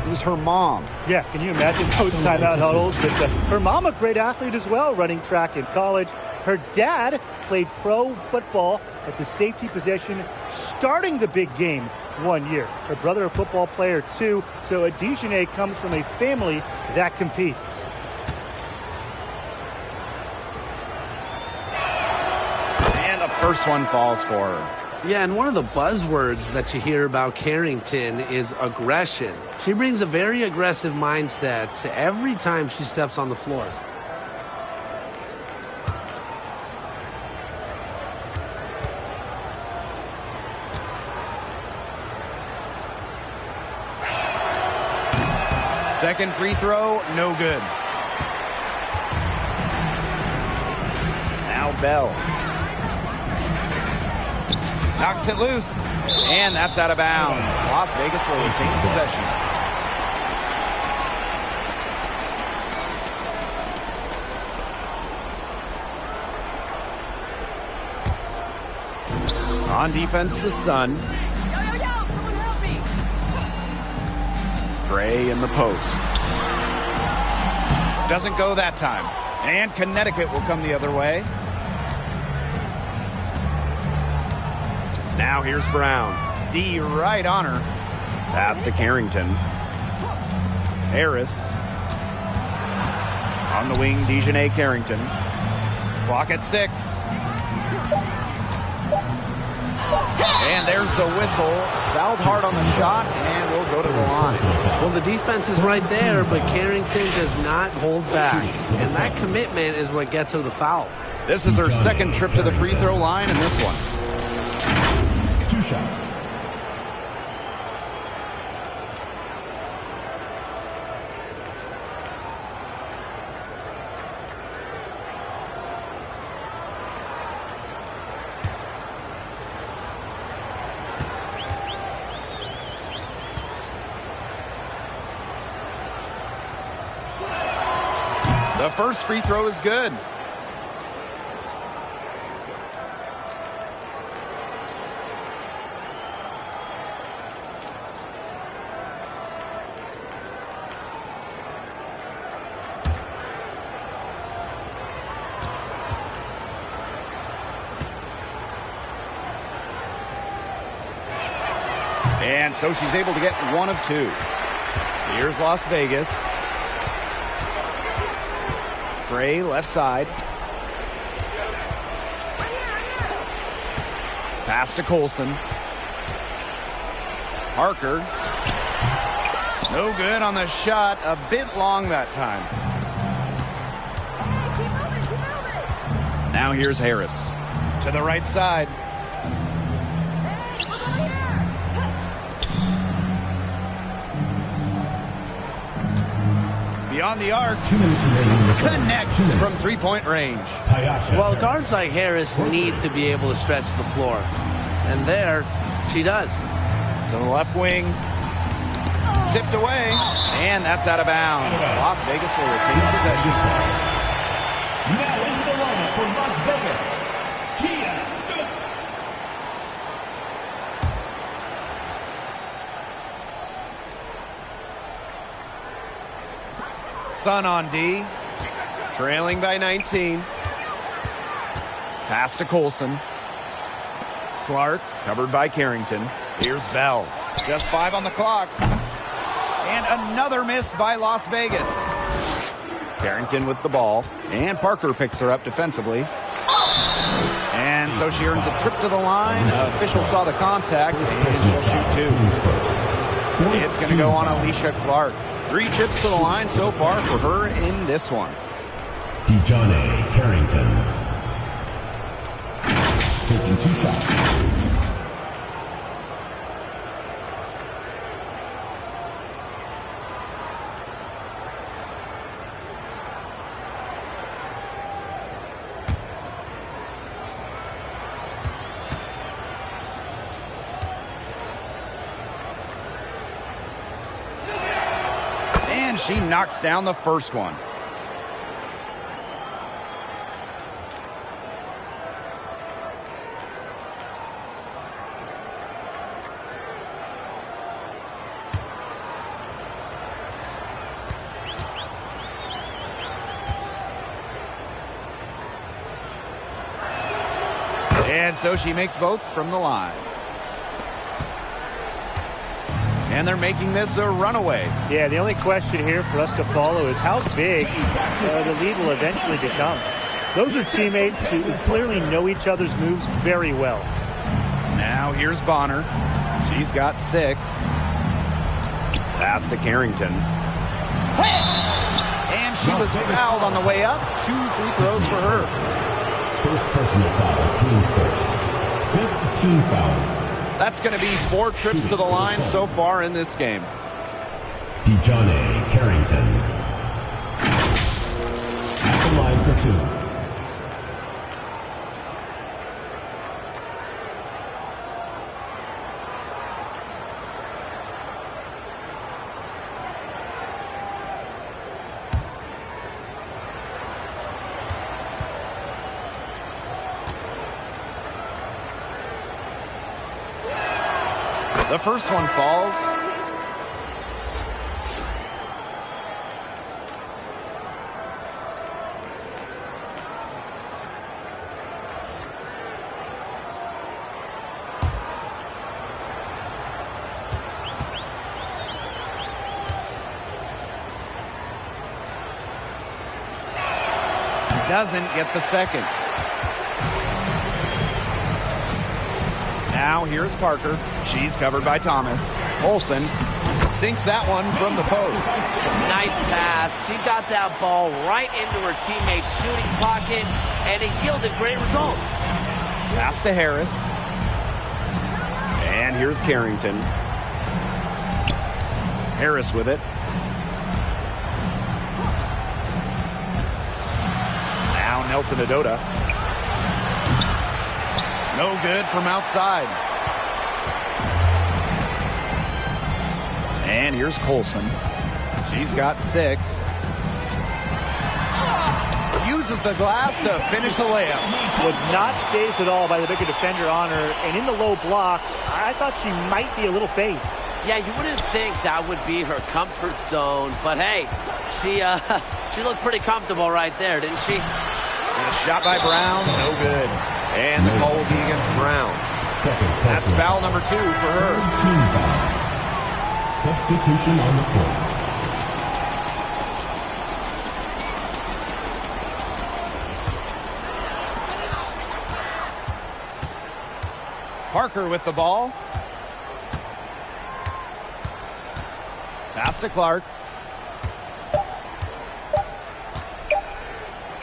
was her mom. Yeah, can you imagine those timeout huddles? With her mom, a great athlete as well, running track in college. Her dad played pro football at the safety position, starting the big game 1 year. Her brother, a football player too. So Adijane comes from a family that competes. And the first one falls for her. Yeah, and one of the buzzwords that you hear about Carrington is aggression. She brings a very aggressive mindset to every time she steps on the floor. Second free throw, no good. Now Bell. Knocks it loose. And that's out of bounds. Las Vegas will retain possession. On defense, the Sun. Gray in the post. Doesn't go that time. And Connecticut will come the other way. Now here's Brown. D right on her. Pass to Carrington. Harris. On the wing, Dejanay Carrington. Clock at 6. And there's the whistle. Fouled hard on the shot, and we'll go to the line. Well, the defense is right there, but Carrington does not hold back. And that commitment is what gets her the foul. This is her second trip to the free throw line in this one. 2 shots. The first free throw is good. And so she's able to get 1 of 2. Here's Las Vegas. Gray, left side. Pass to Colson. Parker. No good on the shot. A bit long that time. Now here's Harris. To the right side. Beyond the arc. 2 minutes remaining. Connects from 3-point range. Well, guards like Harris need to be able to stretch the floor. And there, she does. To the left wing. Tipped away. And that's out of bounds. Las Vegas will retain possession. Now into the lineup for Las Vegas, Kia Stutz. Sun on D. Trailing by 19. Pass to Colson. Clark, covered by Carrington. Here's Bell. Just 5 on the clock. And another miss by Las Vegas. Carrington with the ball. And Parker picks her up defensively. And so she earns a trip to the line. Official saw the contact, and she'll shoot 2. It's going to go on Alicia Clark. 3 trips to the line so far for her in this one. Dejanay Carrington. Taking 2 shots. And she knocks down the first one. And so she makes both from the line. And they're making this a runaway. Yeah, the only question here for us to follow is how big the lead will eventually become. Those are teammates who clearly know each other's moves very well. Now here's Bonner. She's got 6. Pass to Carrington. And she was fouled on the way up. 2 free throws for her. First personal foul, team's first. 5th team foul. That's going to be 4 trips to the line so far in this game. Dejanay Carrington. At the line for 2. The first one falls. doesn't get the second. Now here's Parker. She's covered by Thomas. Olsen sinks that one from the post. Nice pass. She got that ball right into her teammate's shooting pocket, and it yielded great results. Pass to Harris. And here's Carrington. Harris with it. Now Nelson Adota. No good from outside. And here's Colson. She's got 6. Uses the glass to finish the layup. Was not phased at all by the bigger defender on her. And in the low block, I thought she might be a little phased. Yeah, you wouldn't think that would be her comfort zone. But hey, she looked pretty comfortable right there, didn't she? And a shot by Brown. No good. And the call will be against Brown. That's foul number 2 for her. Team foul. Substitution on the court. Parker with the ball. Pass to Clark.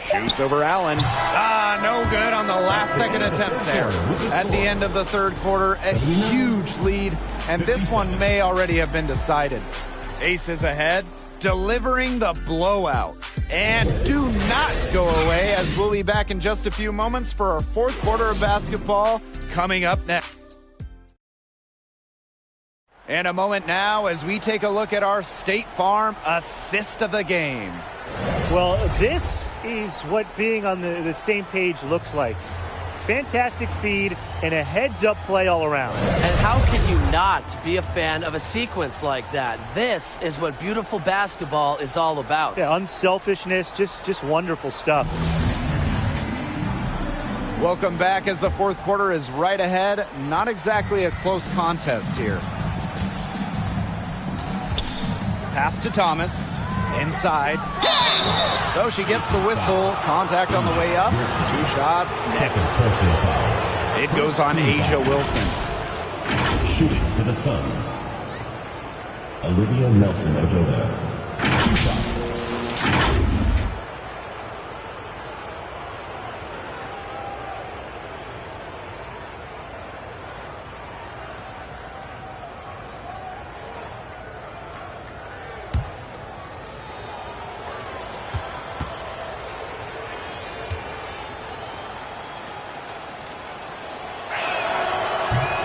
Shoots over Allen. No good on the last second attempt there. At the end of the third quarter, a huge lead, and this one may already have been decided. Aces ahead, delivering the blowout. And do not go away, as we'll be back in just a few moments for our fourth quarter of basketball coming up next. And a moment now as we take a look at our State Farm assist of the game. Well, this is what being on the same page looks like. Fantastic feed and a heads-up play all around. And how can you not be a fan of a sequence like that? This is what beautiful basketball is all about. Yeah, unselfishness, just wonderful stuff. Welcome back as the fourth quarter is right ahead. Not exactly a close contest here. Pass to Thomas. Inside. So she gets the whistle. Contact on the way up. 2 shots. Second personal foul. It goes on Asia Wilson. Shooting for the Sun. Olivia Nelson Adota. 2 shots.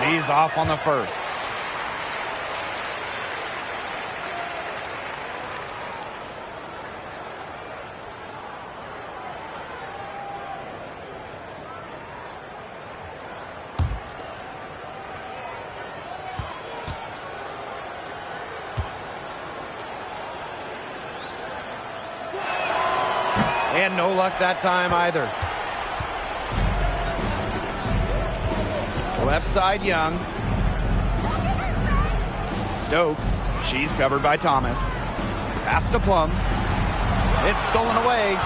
He's off on the first. And no luck that time either. Left side, Young. Stokes. She's covered by Thomas. Pass to Plum. It's stolen away.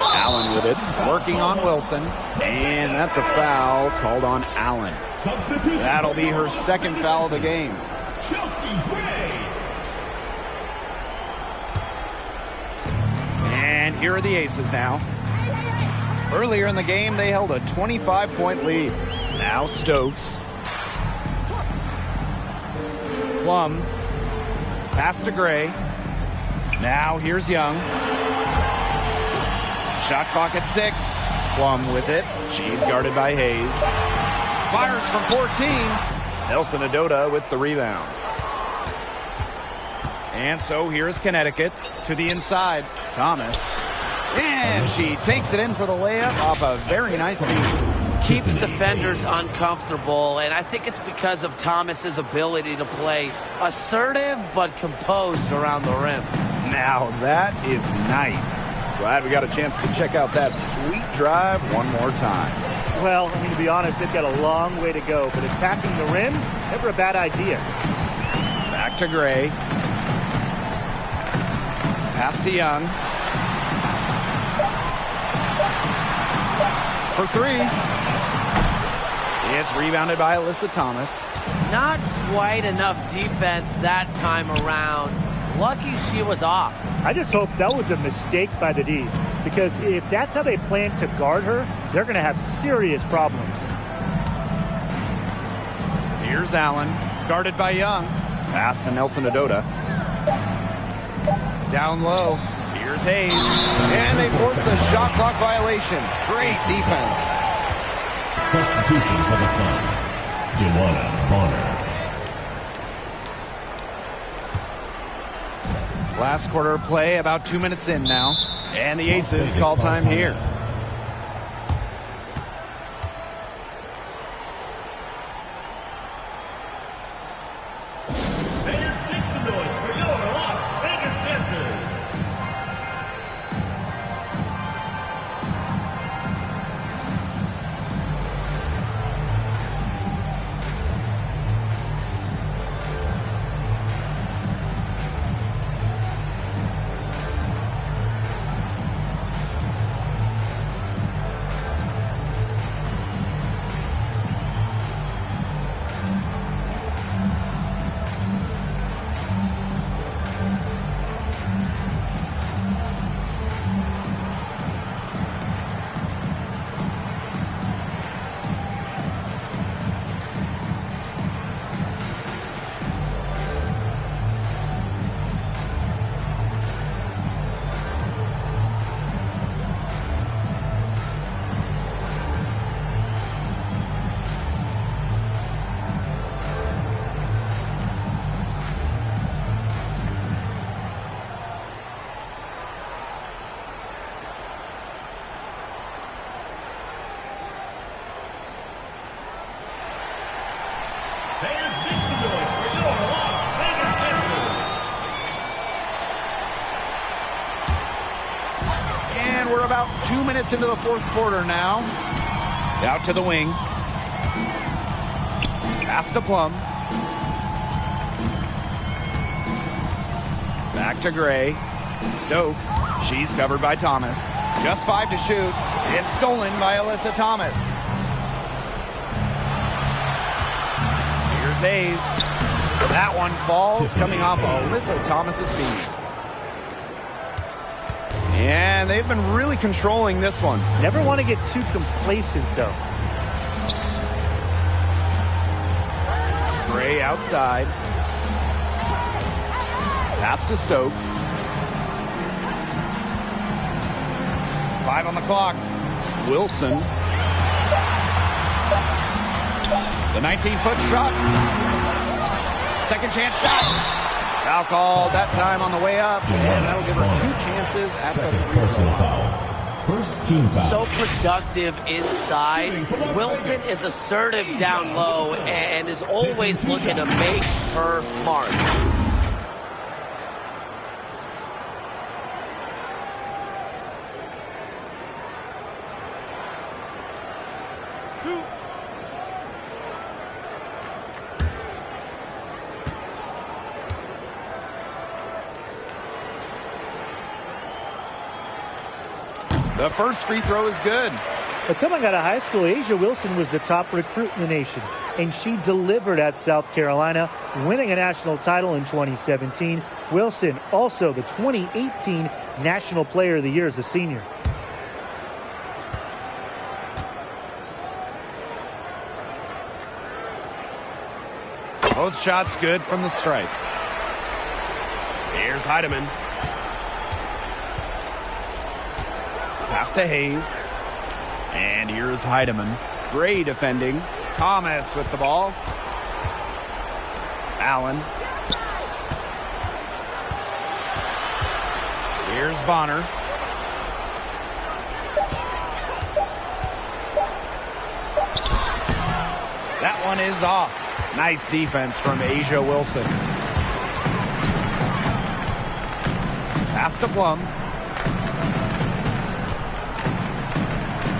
Allen with it. Working on Wilson. And that's a foul called on Allen. That'll be her second foul of the game. And here are the Aces now. Earlier in the game, they held a 25-point lead. Now Stokes. Plum. Pass to Gray. Now here's Young. Shot clock at 6. Plum with it. She's guarded by Hayes. Fires from 14. Nelson Adota with the rebound. And so here's Connecticut to the inside. Thomas. And she takes it in for the layup off a very nice feed. Keeps defenders uncomfortable, and I think it's because of Thomas's ability to play assertive but composed around the rim. Now that is nice. Glad we got a chance to check out that sweet drive one more time. Well, I mean, to be honest, they've got a long way to go, but attacking the rim, never a bad idea. Back to Gray. Pass to Young. For three. It's rebounded by Alyssa Thomas. Not quite enough defense that time around. Lucky she was off. I just hope that was a mistake by the D, because if that's how they plan to guard her, they're going to have serious problems. Here's Allen, guarded by Young. Pass to Nelson Adota. Down low. Here's Hayes. And they force the shot clock violation. Great defense. Substitution for the Sun, Joanna Bonner. Last quarter of play, about 2 minutes in now. And the Aces call time here. Fans, make some noise for your Las Vegas dancers. Fans, make some noise for your Las Vegas dancers. And we're about 2 minutes into the fourth quarter now. Out to the wing. Pass to Plum. Back to Gray. Stokes. She's covered by Thomas. Just 5 to shoot. It's stolen by Alyssa Thomas. Here's Hayes. That one falls, coming off Alyssa Thomas's feet. And they've been really controlling this one. Never want to get too complacent, though. Gray outside. Pass to Stokes. 5 on the clock. Wilson. The 19-foot shot. Second chance shot. Foul called that time on the way up. And that'll give her 2 chances at the free throw line. First team foul. So productive inside. Wilson is assertive down low and is always looking to make her mark. The first free throw is good. But coming out of high school, A'ja Wilson was the top recruit in the nation, and she delivered at South Carolina, winning a national title in 2017. Wilson, also the 2018 National Player of the Year as a senior. Both shots good from the stripe. Here's Heidemann. Pass to Hayes. And here's Heidemann. Gray defending. Thomas with the ball. Allen. Here's Bonner. That one is off. Nice defense from A'ja Wilson. Pass to Plum.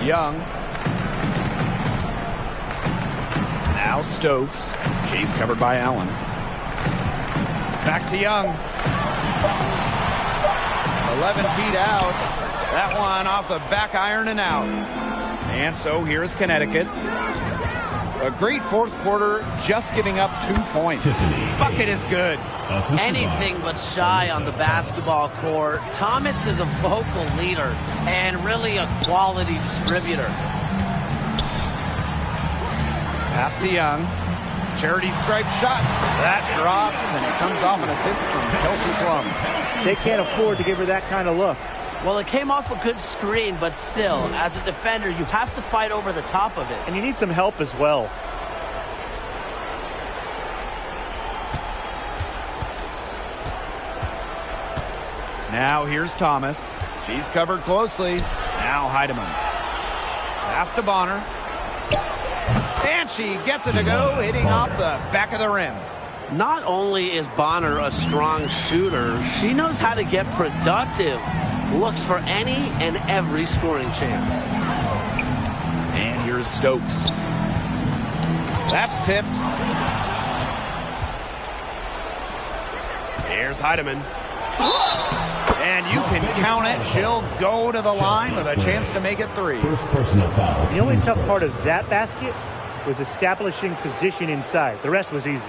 Young. Now Stokes. She's covered by Allen. Back to Young. 11 feet out. That one off the back iron and out. And so here's Connecticut. A great fourth quarter, just giving up 2 points. Bucket is good. Anything but shy on the basketball court. Thomas is a vocal leader and really a quality distributor. Pass to Young. Charity stripe shot. That drops, and it comes off an assist from Kelsey Plum. They can't afford to give her that kind of look. Well, it came off a good screen, but still, as a defender, you have to fight over the top of it. And you need some help as well. Now here's Thomas. She's covered closely. Now Heidemann. Pass to Bonner. And she gets it to go, hitting off the back of the rim. Not only is Bonner a strong shooter, she knows how to get productive. Looks for any and every scoring chance. And here's Stokes. That's tipped. Here's Heidemann. And you can count it. She'll go to the line with a chance to make it 3. First personal foul. The only tough part of that basket was establishing position inside. The rest was easy.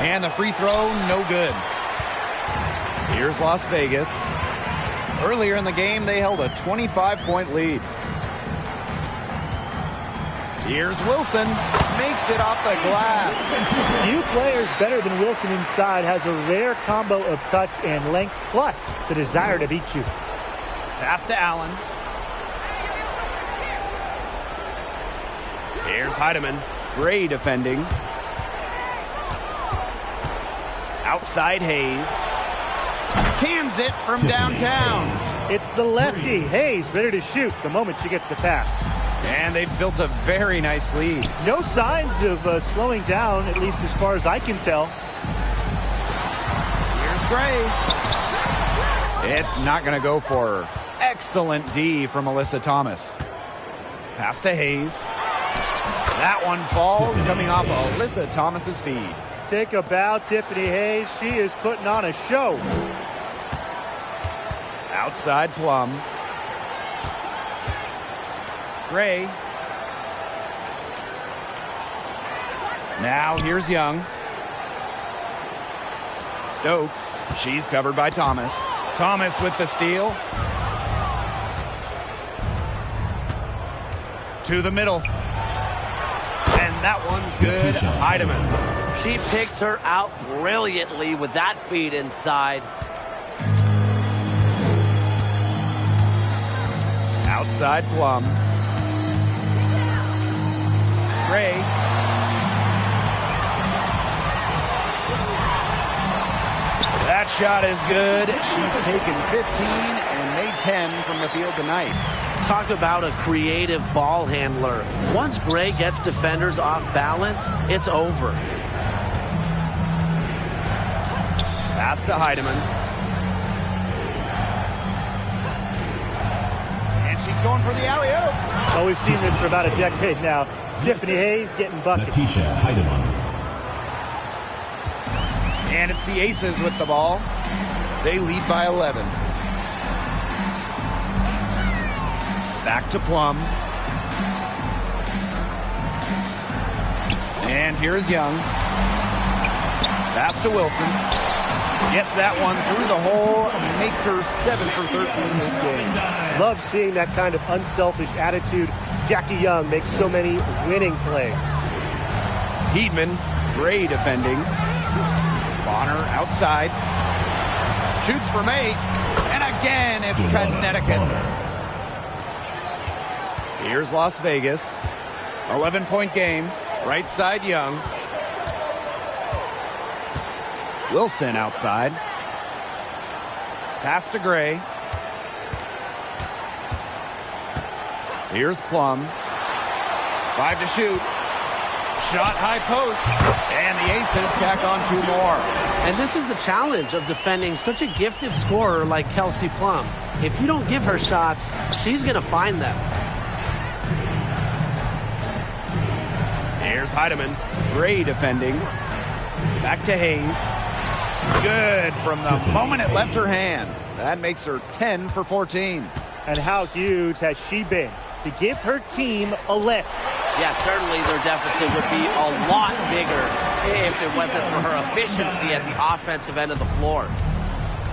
And the free throw, no good. Here's Las Vegas. Earlier in the game, they held a 25-point lead. Here's Wilson. Makes it off the glass. Few players better than Wilson inside. Has a rare combo of touch and length, plus the desire to beat you. Pass to Allen. Here's Heidemann. Gray defending. Outside Hayes. Cans it from downtown. It's the lefty. Hayes ready to shoot the moment she gets the pass. And they've built a very nice lead. No signs of slowing down, at least as far as I can tell. Here's Gray. It's not going to go for her. Excellent D from Alyssa Thomas. Pass to Hayes. That one falls, coming off Alyssa Thomas's feed. Take a bow, Tiffany Hayes. She is putting on a show. Outside Plum. Gray. Now here's Young. Stokes. She's covered by Thomas. Thomas with the steal. To the middle. And that one's good. Heidemann. She picked her out brilliantly with that feed inside. Outside Plum. Gray. That shot is good. She's taken 15 and made 10 from the field tonight. Talk about a creative ball handler. Once Gray gets defenders off balance, it's over. Pass to Heidemann. And she's going for the alley-oop. Oh, we've seen this for about a decade now. Tiffany Hayes getting buckets. Natisha Heidemann. And it's the Aces with the ball. They lead by 11. Back to Plum. And here's Young. Pass to Wilson. Gets that one through the hole. Makes her 7 for 13 this game. Love seeing that kind of unselfish attitude. Jackie Young makes so many winning plays. Heedman, Gray defending. Bonner outside. Shoots from 8. And again, it's Connecticut. Here's Las Vegas. 11-point game. Right side, Young. Wilson outside. Pass to Gray. Here's Plum. 5 to shoot. Shot high post. And the Aces tack on 2 more. And this is the challenge of defending such a gifted scorer like Kelsey Plum. If you don't give her shots, she's going to find them. Here's Heidemann. Gray defending. Back to Hayes. Good from the moment it left her hand. That makes her 10 for 14. And how huge has she been to give her team a lift? Yeah, certainly their deficit would be a lot bigger if it wasn't for her efficiency at the offensive end of the floor.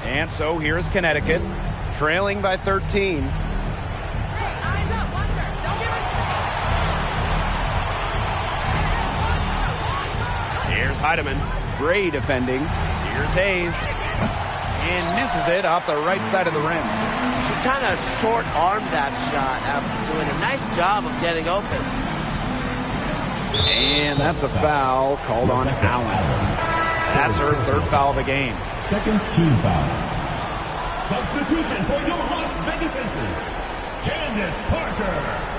And so here's Connecticut, trailing by 13. Here's Heidemann. Gray defending. Here's Hayes. And misses it off the right side of the rim. She kind of short-armed that shot after doing a nice job of getting open. And that's a foul called on Allen. That's her 3rd foul of the game. 2nd team foul. Substitution for your Las Vegas Aces, Candace Parker.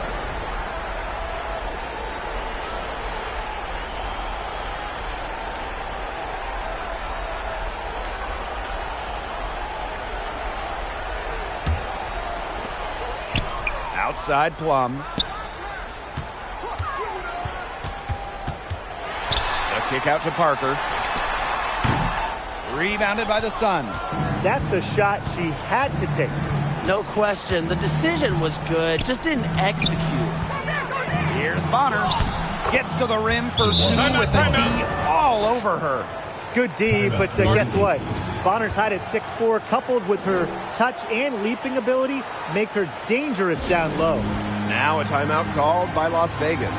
Outside Plum. The kick out to Parker. Rebounded by the Sun. That's a shot she had to take. No question. The decision was good, just didn't execute. Here's Bonner. Gets to the rim for 2 with the D all over her. Good D, but guess what? Bonner's height at 6'4", coupled with her touch and leaping ability, make her dangerous down low. Now a timeout called by Las Vegas.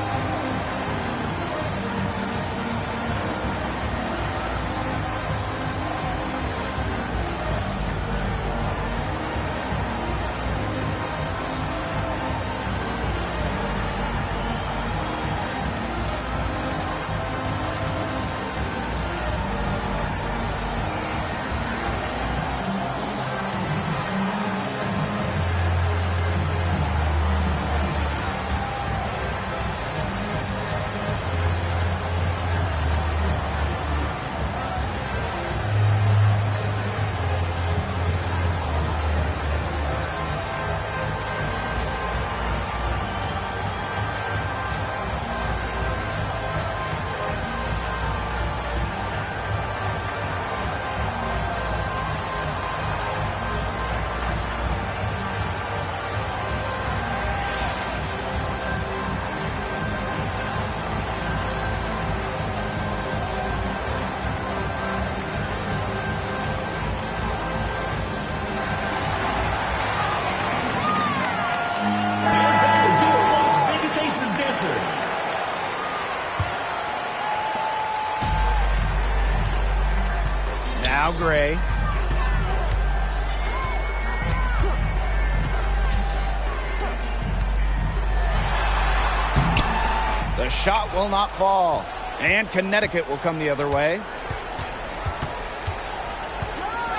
Now Gray. The shot will not fall. And Connecticut will come the other way.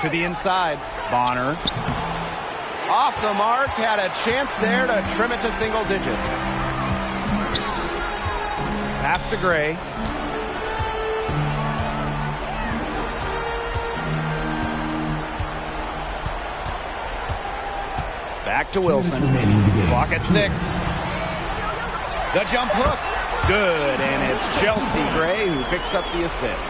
To the inside. Bonner. Off the mark. Had a chance there to trim it to single digits. Pass to Gray. Back to Wilson. Clock at 6. The jump hook. Good, and it's Chelsea Gray who picks up the assist.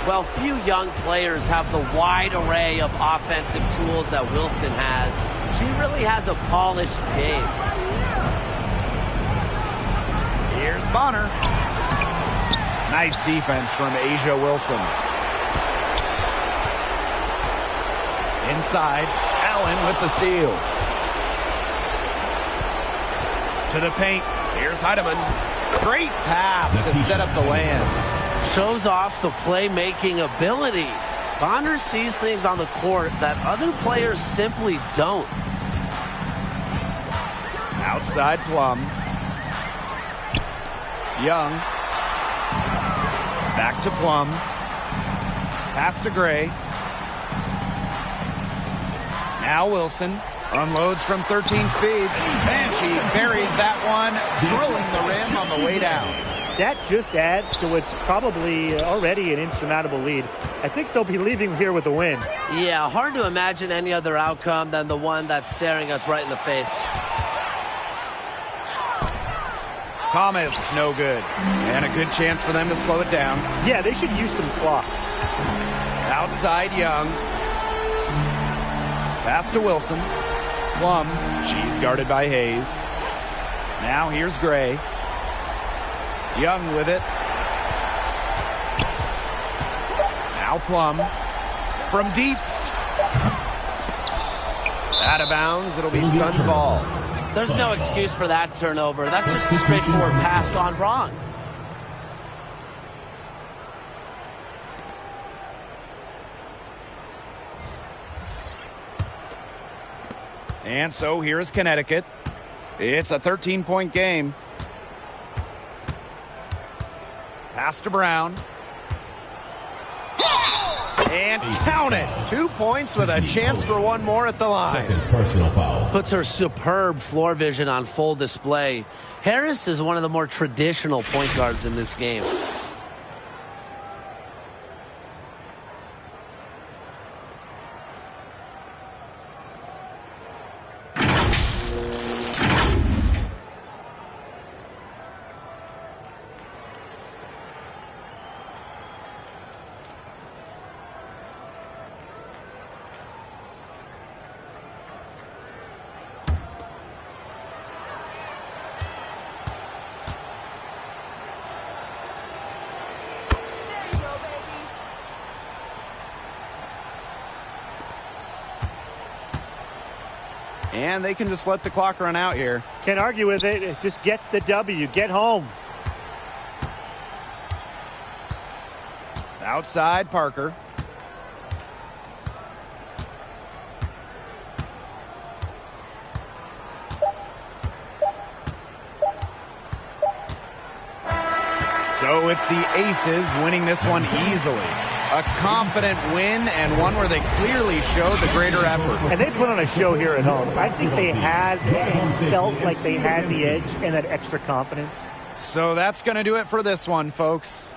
Well, few young players have the wide array of offensive tools that Wilson has. She really has a polished game. Here's Bonner. Nice defense from Asia Wilson. Inside, Allen with the steal. To the paint. Here's Heidemann. Great pass to set up the land. Shows off the playmaking ability. Bonner sees things on the court that other players simply don't. Outside Plum. Young. Back to Plum. Pass to Gray. Now Wilson unloads from 13 feet, and she buries that one, drilling the rim on the way down. That just adds to what's probably already an insurmountable lead. I think they'll be leaving here with a win. Yeah, hard to imagine any other outcome than the one that's staring us right in the face. Thomas, no good. And a good chance for them to slow it down. Yeah, they should use some clock. Outside Young. Pass to Wilson. Plum, she's guarded by Hayes. Now here's Gray. Young with it. Now Plum. From deep. Out of bounds, it'll be Sun ball. There's no excuse for that turnover. That's just a straightforward pass gone wrong. And so here's Connecticut. It's a 13-point game. Pass to Brown. And count it. 2 points with a chance for one more at the line. Second personal foul. Puts her superb floor vision on full display. Harris is one of the more traditional point guards in this game. And they can just let the clock run out here. Can't argue with it. Just get the W. Get home. Outside Parker. So it's the Aces winning this one easily. A confident win and one where they clearly showed the greater effort. And they put on a show here at home. I think they had and felt like they had the edge and that extra confidence. So that's going to do it for this one, folks.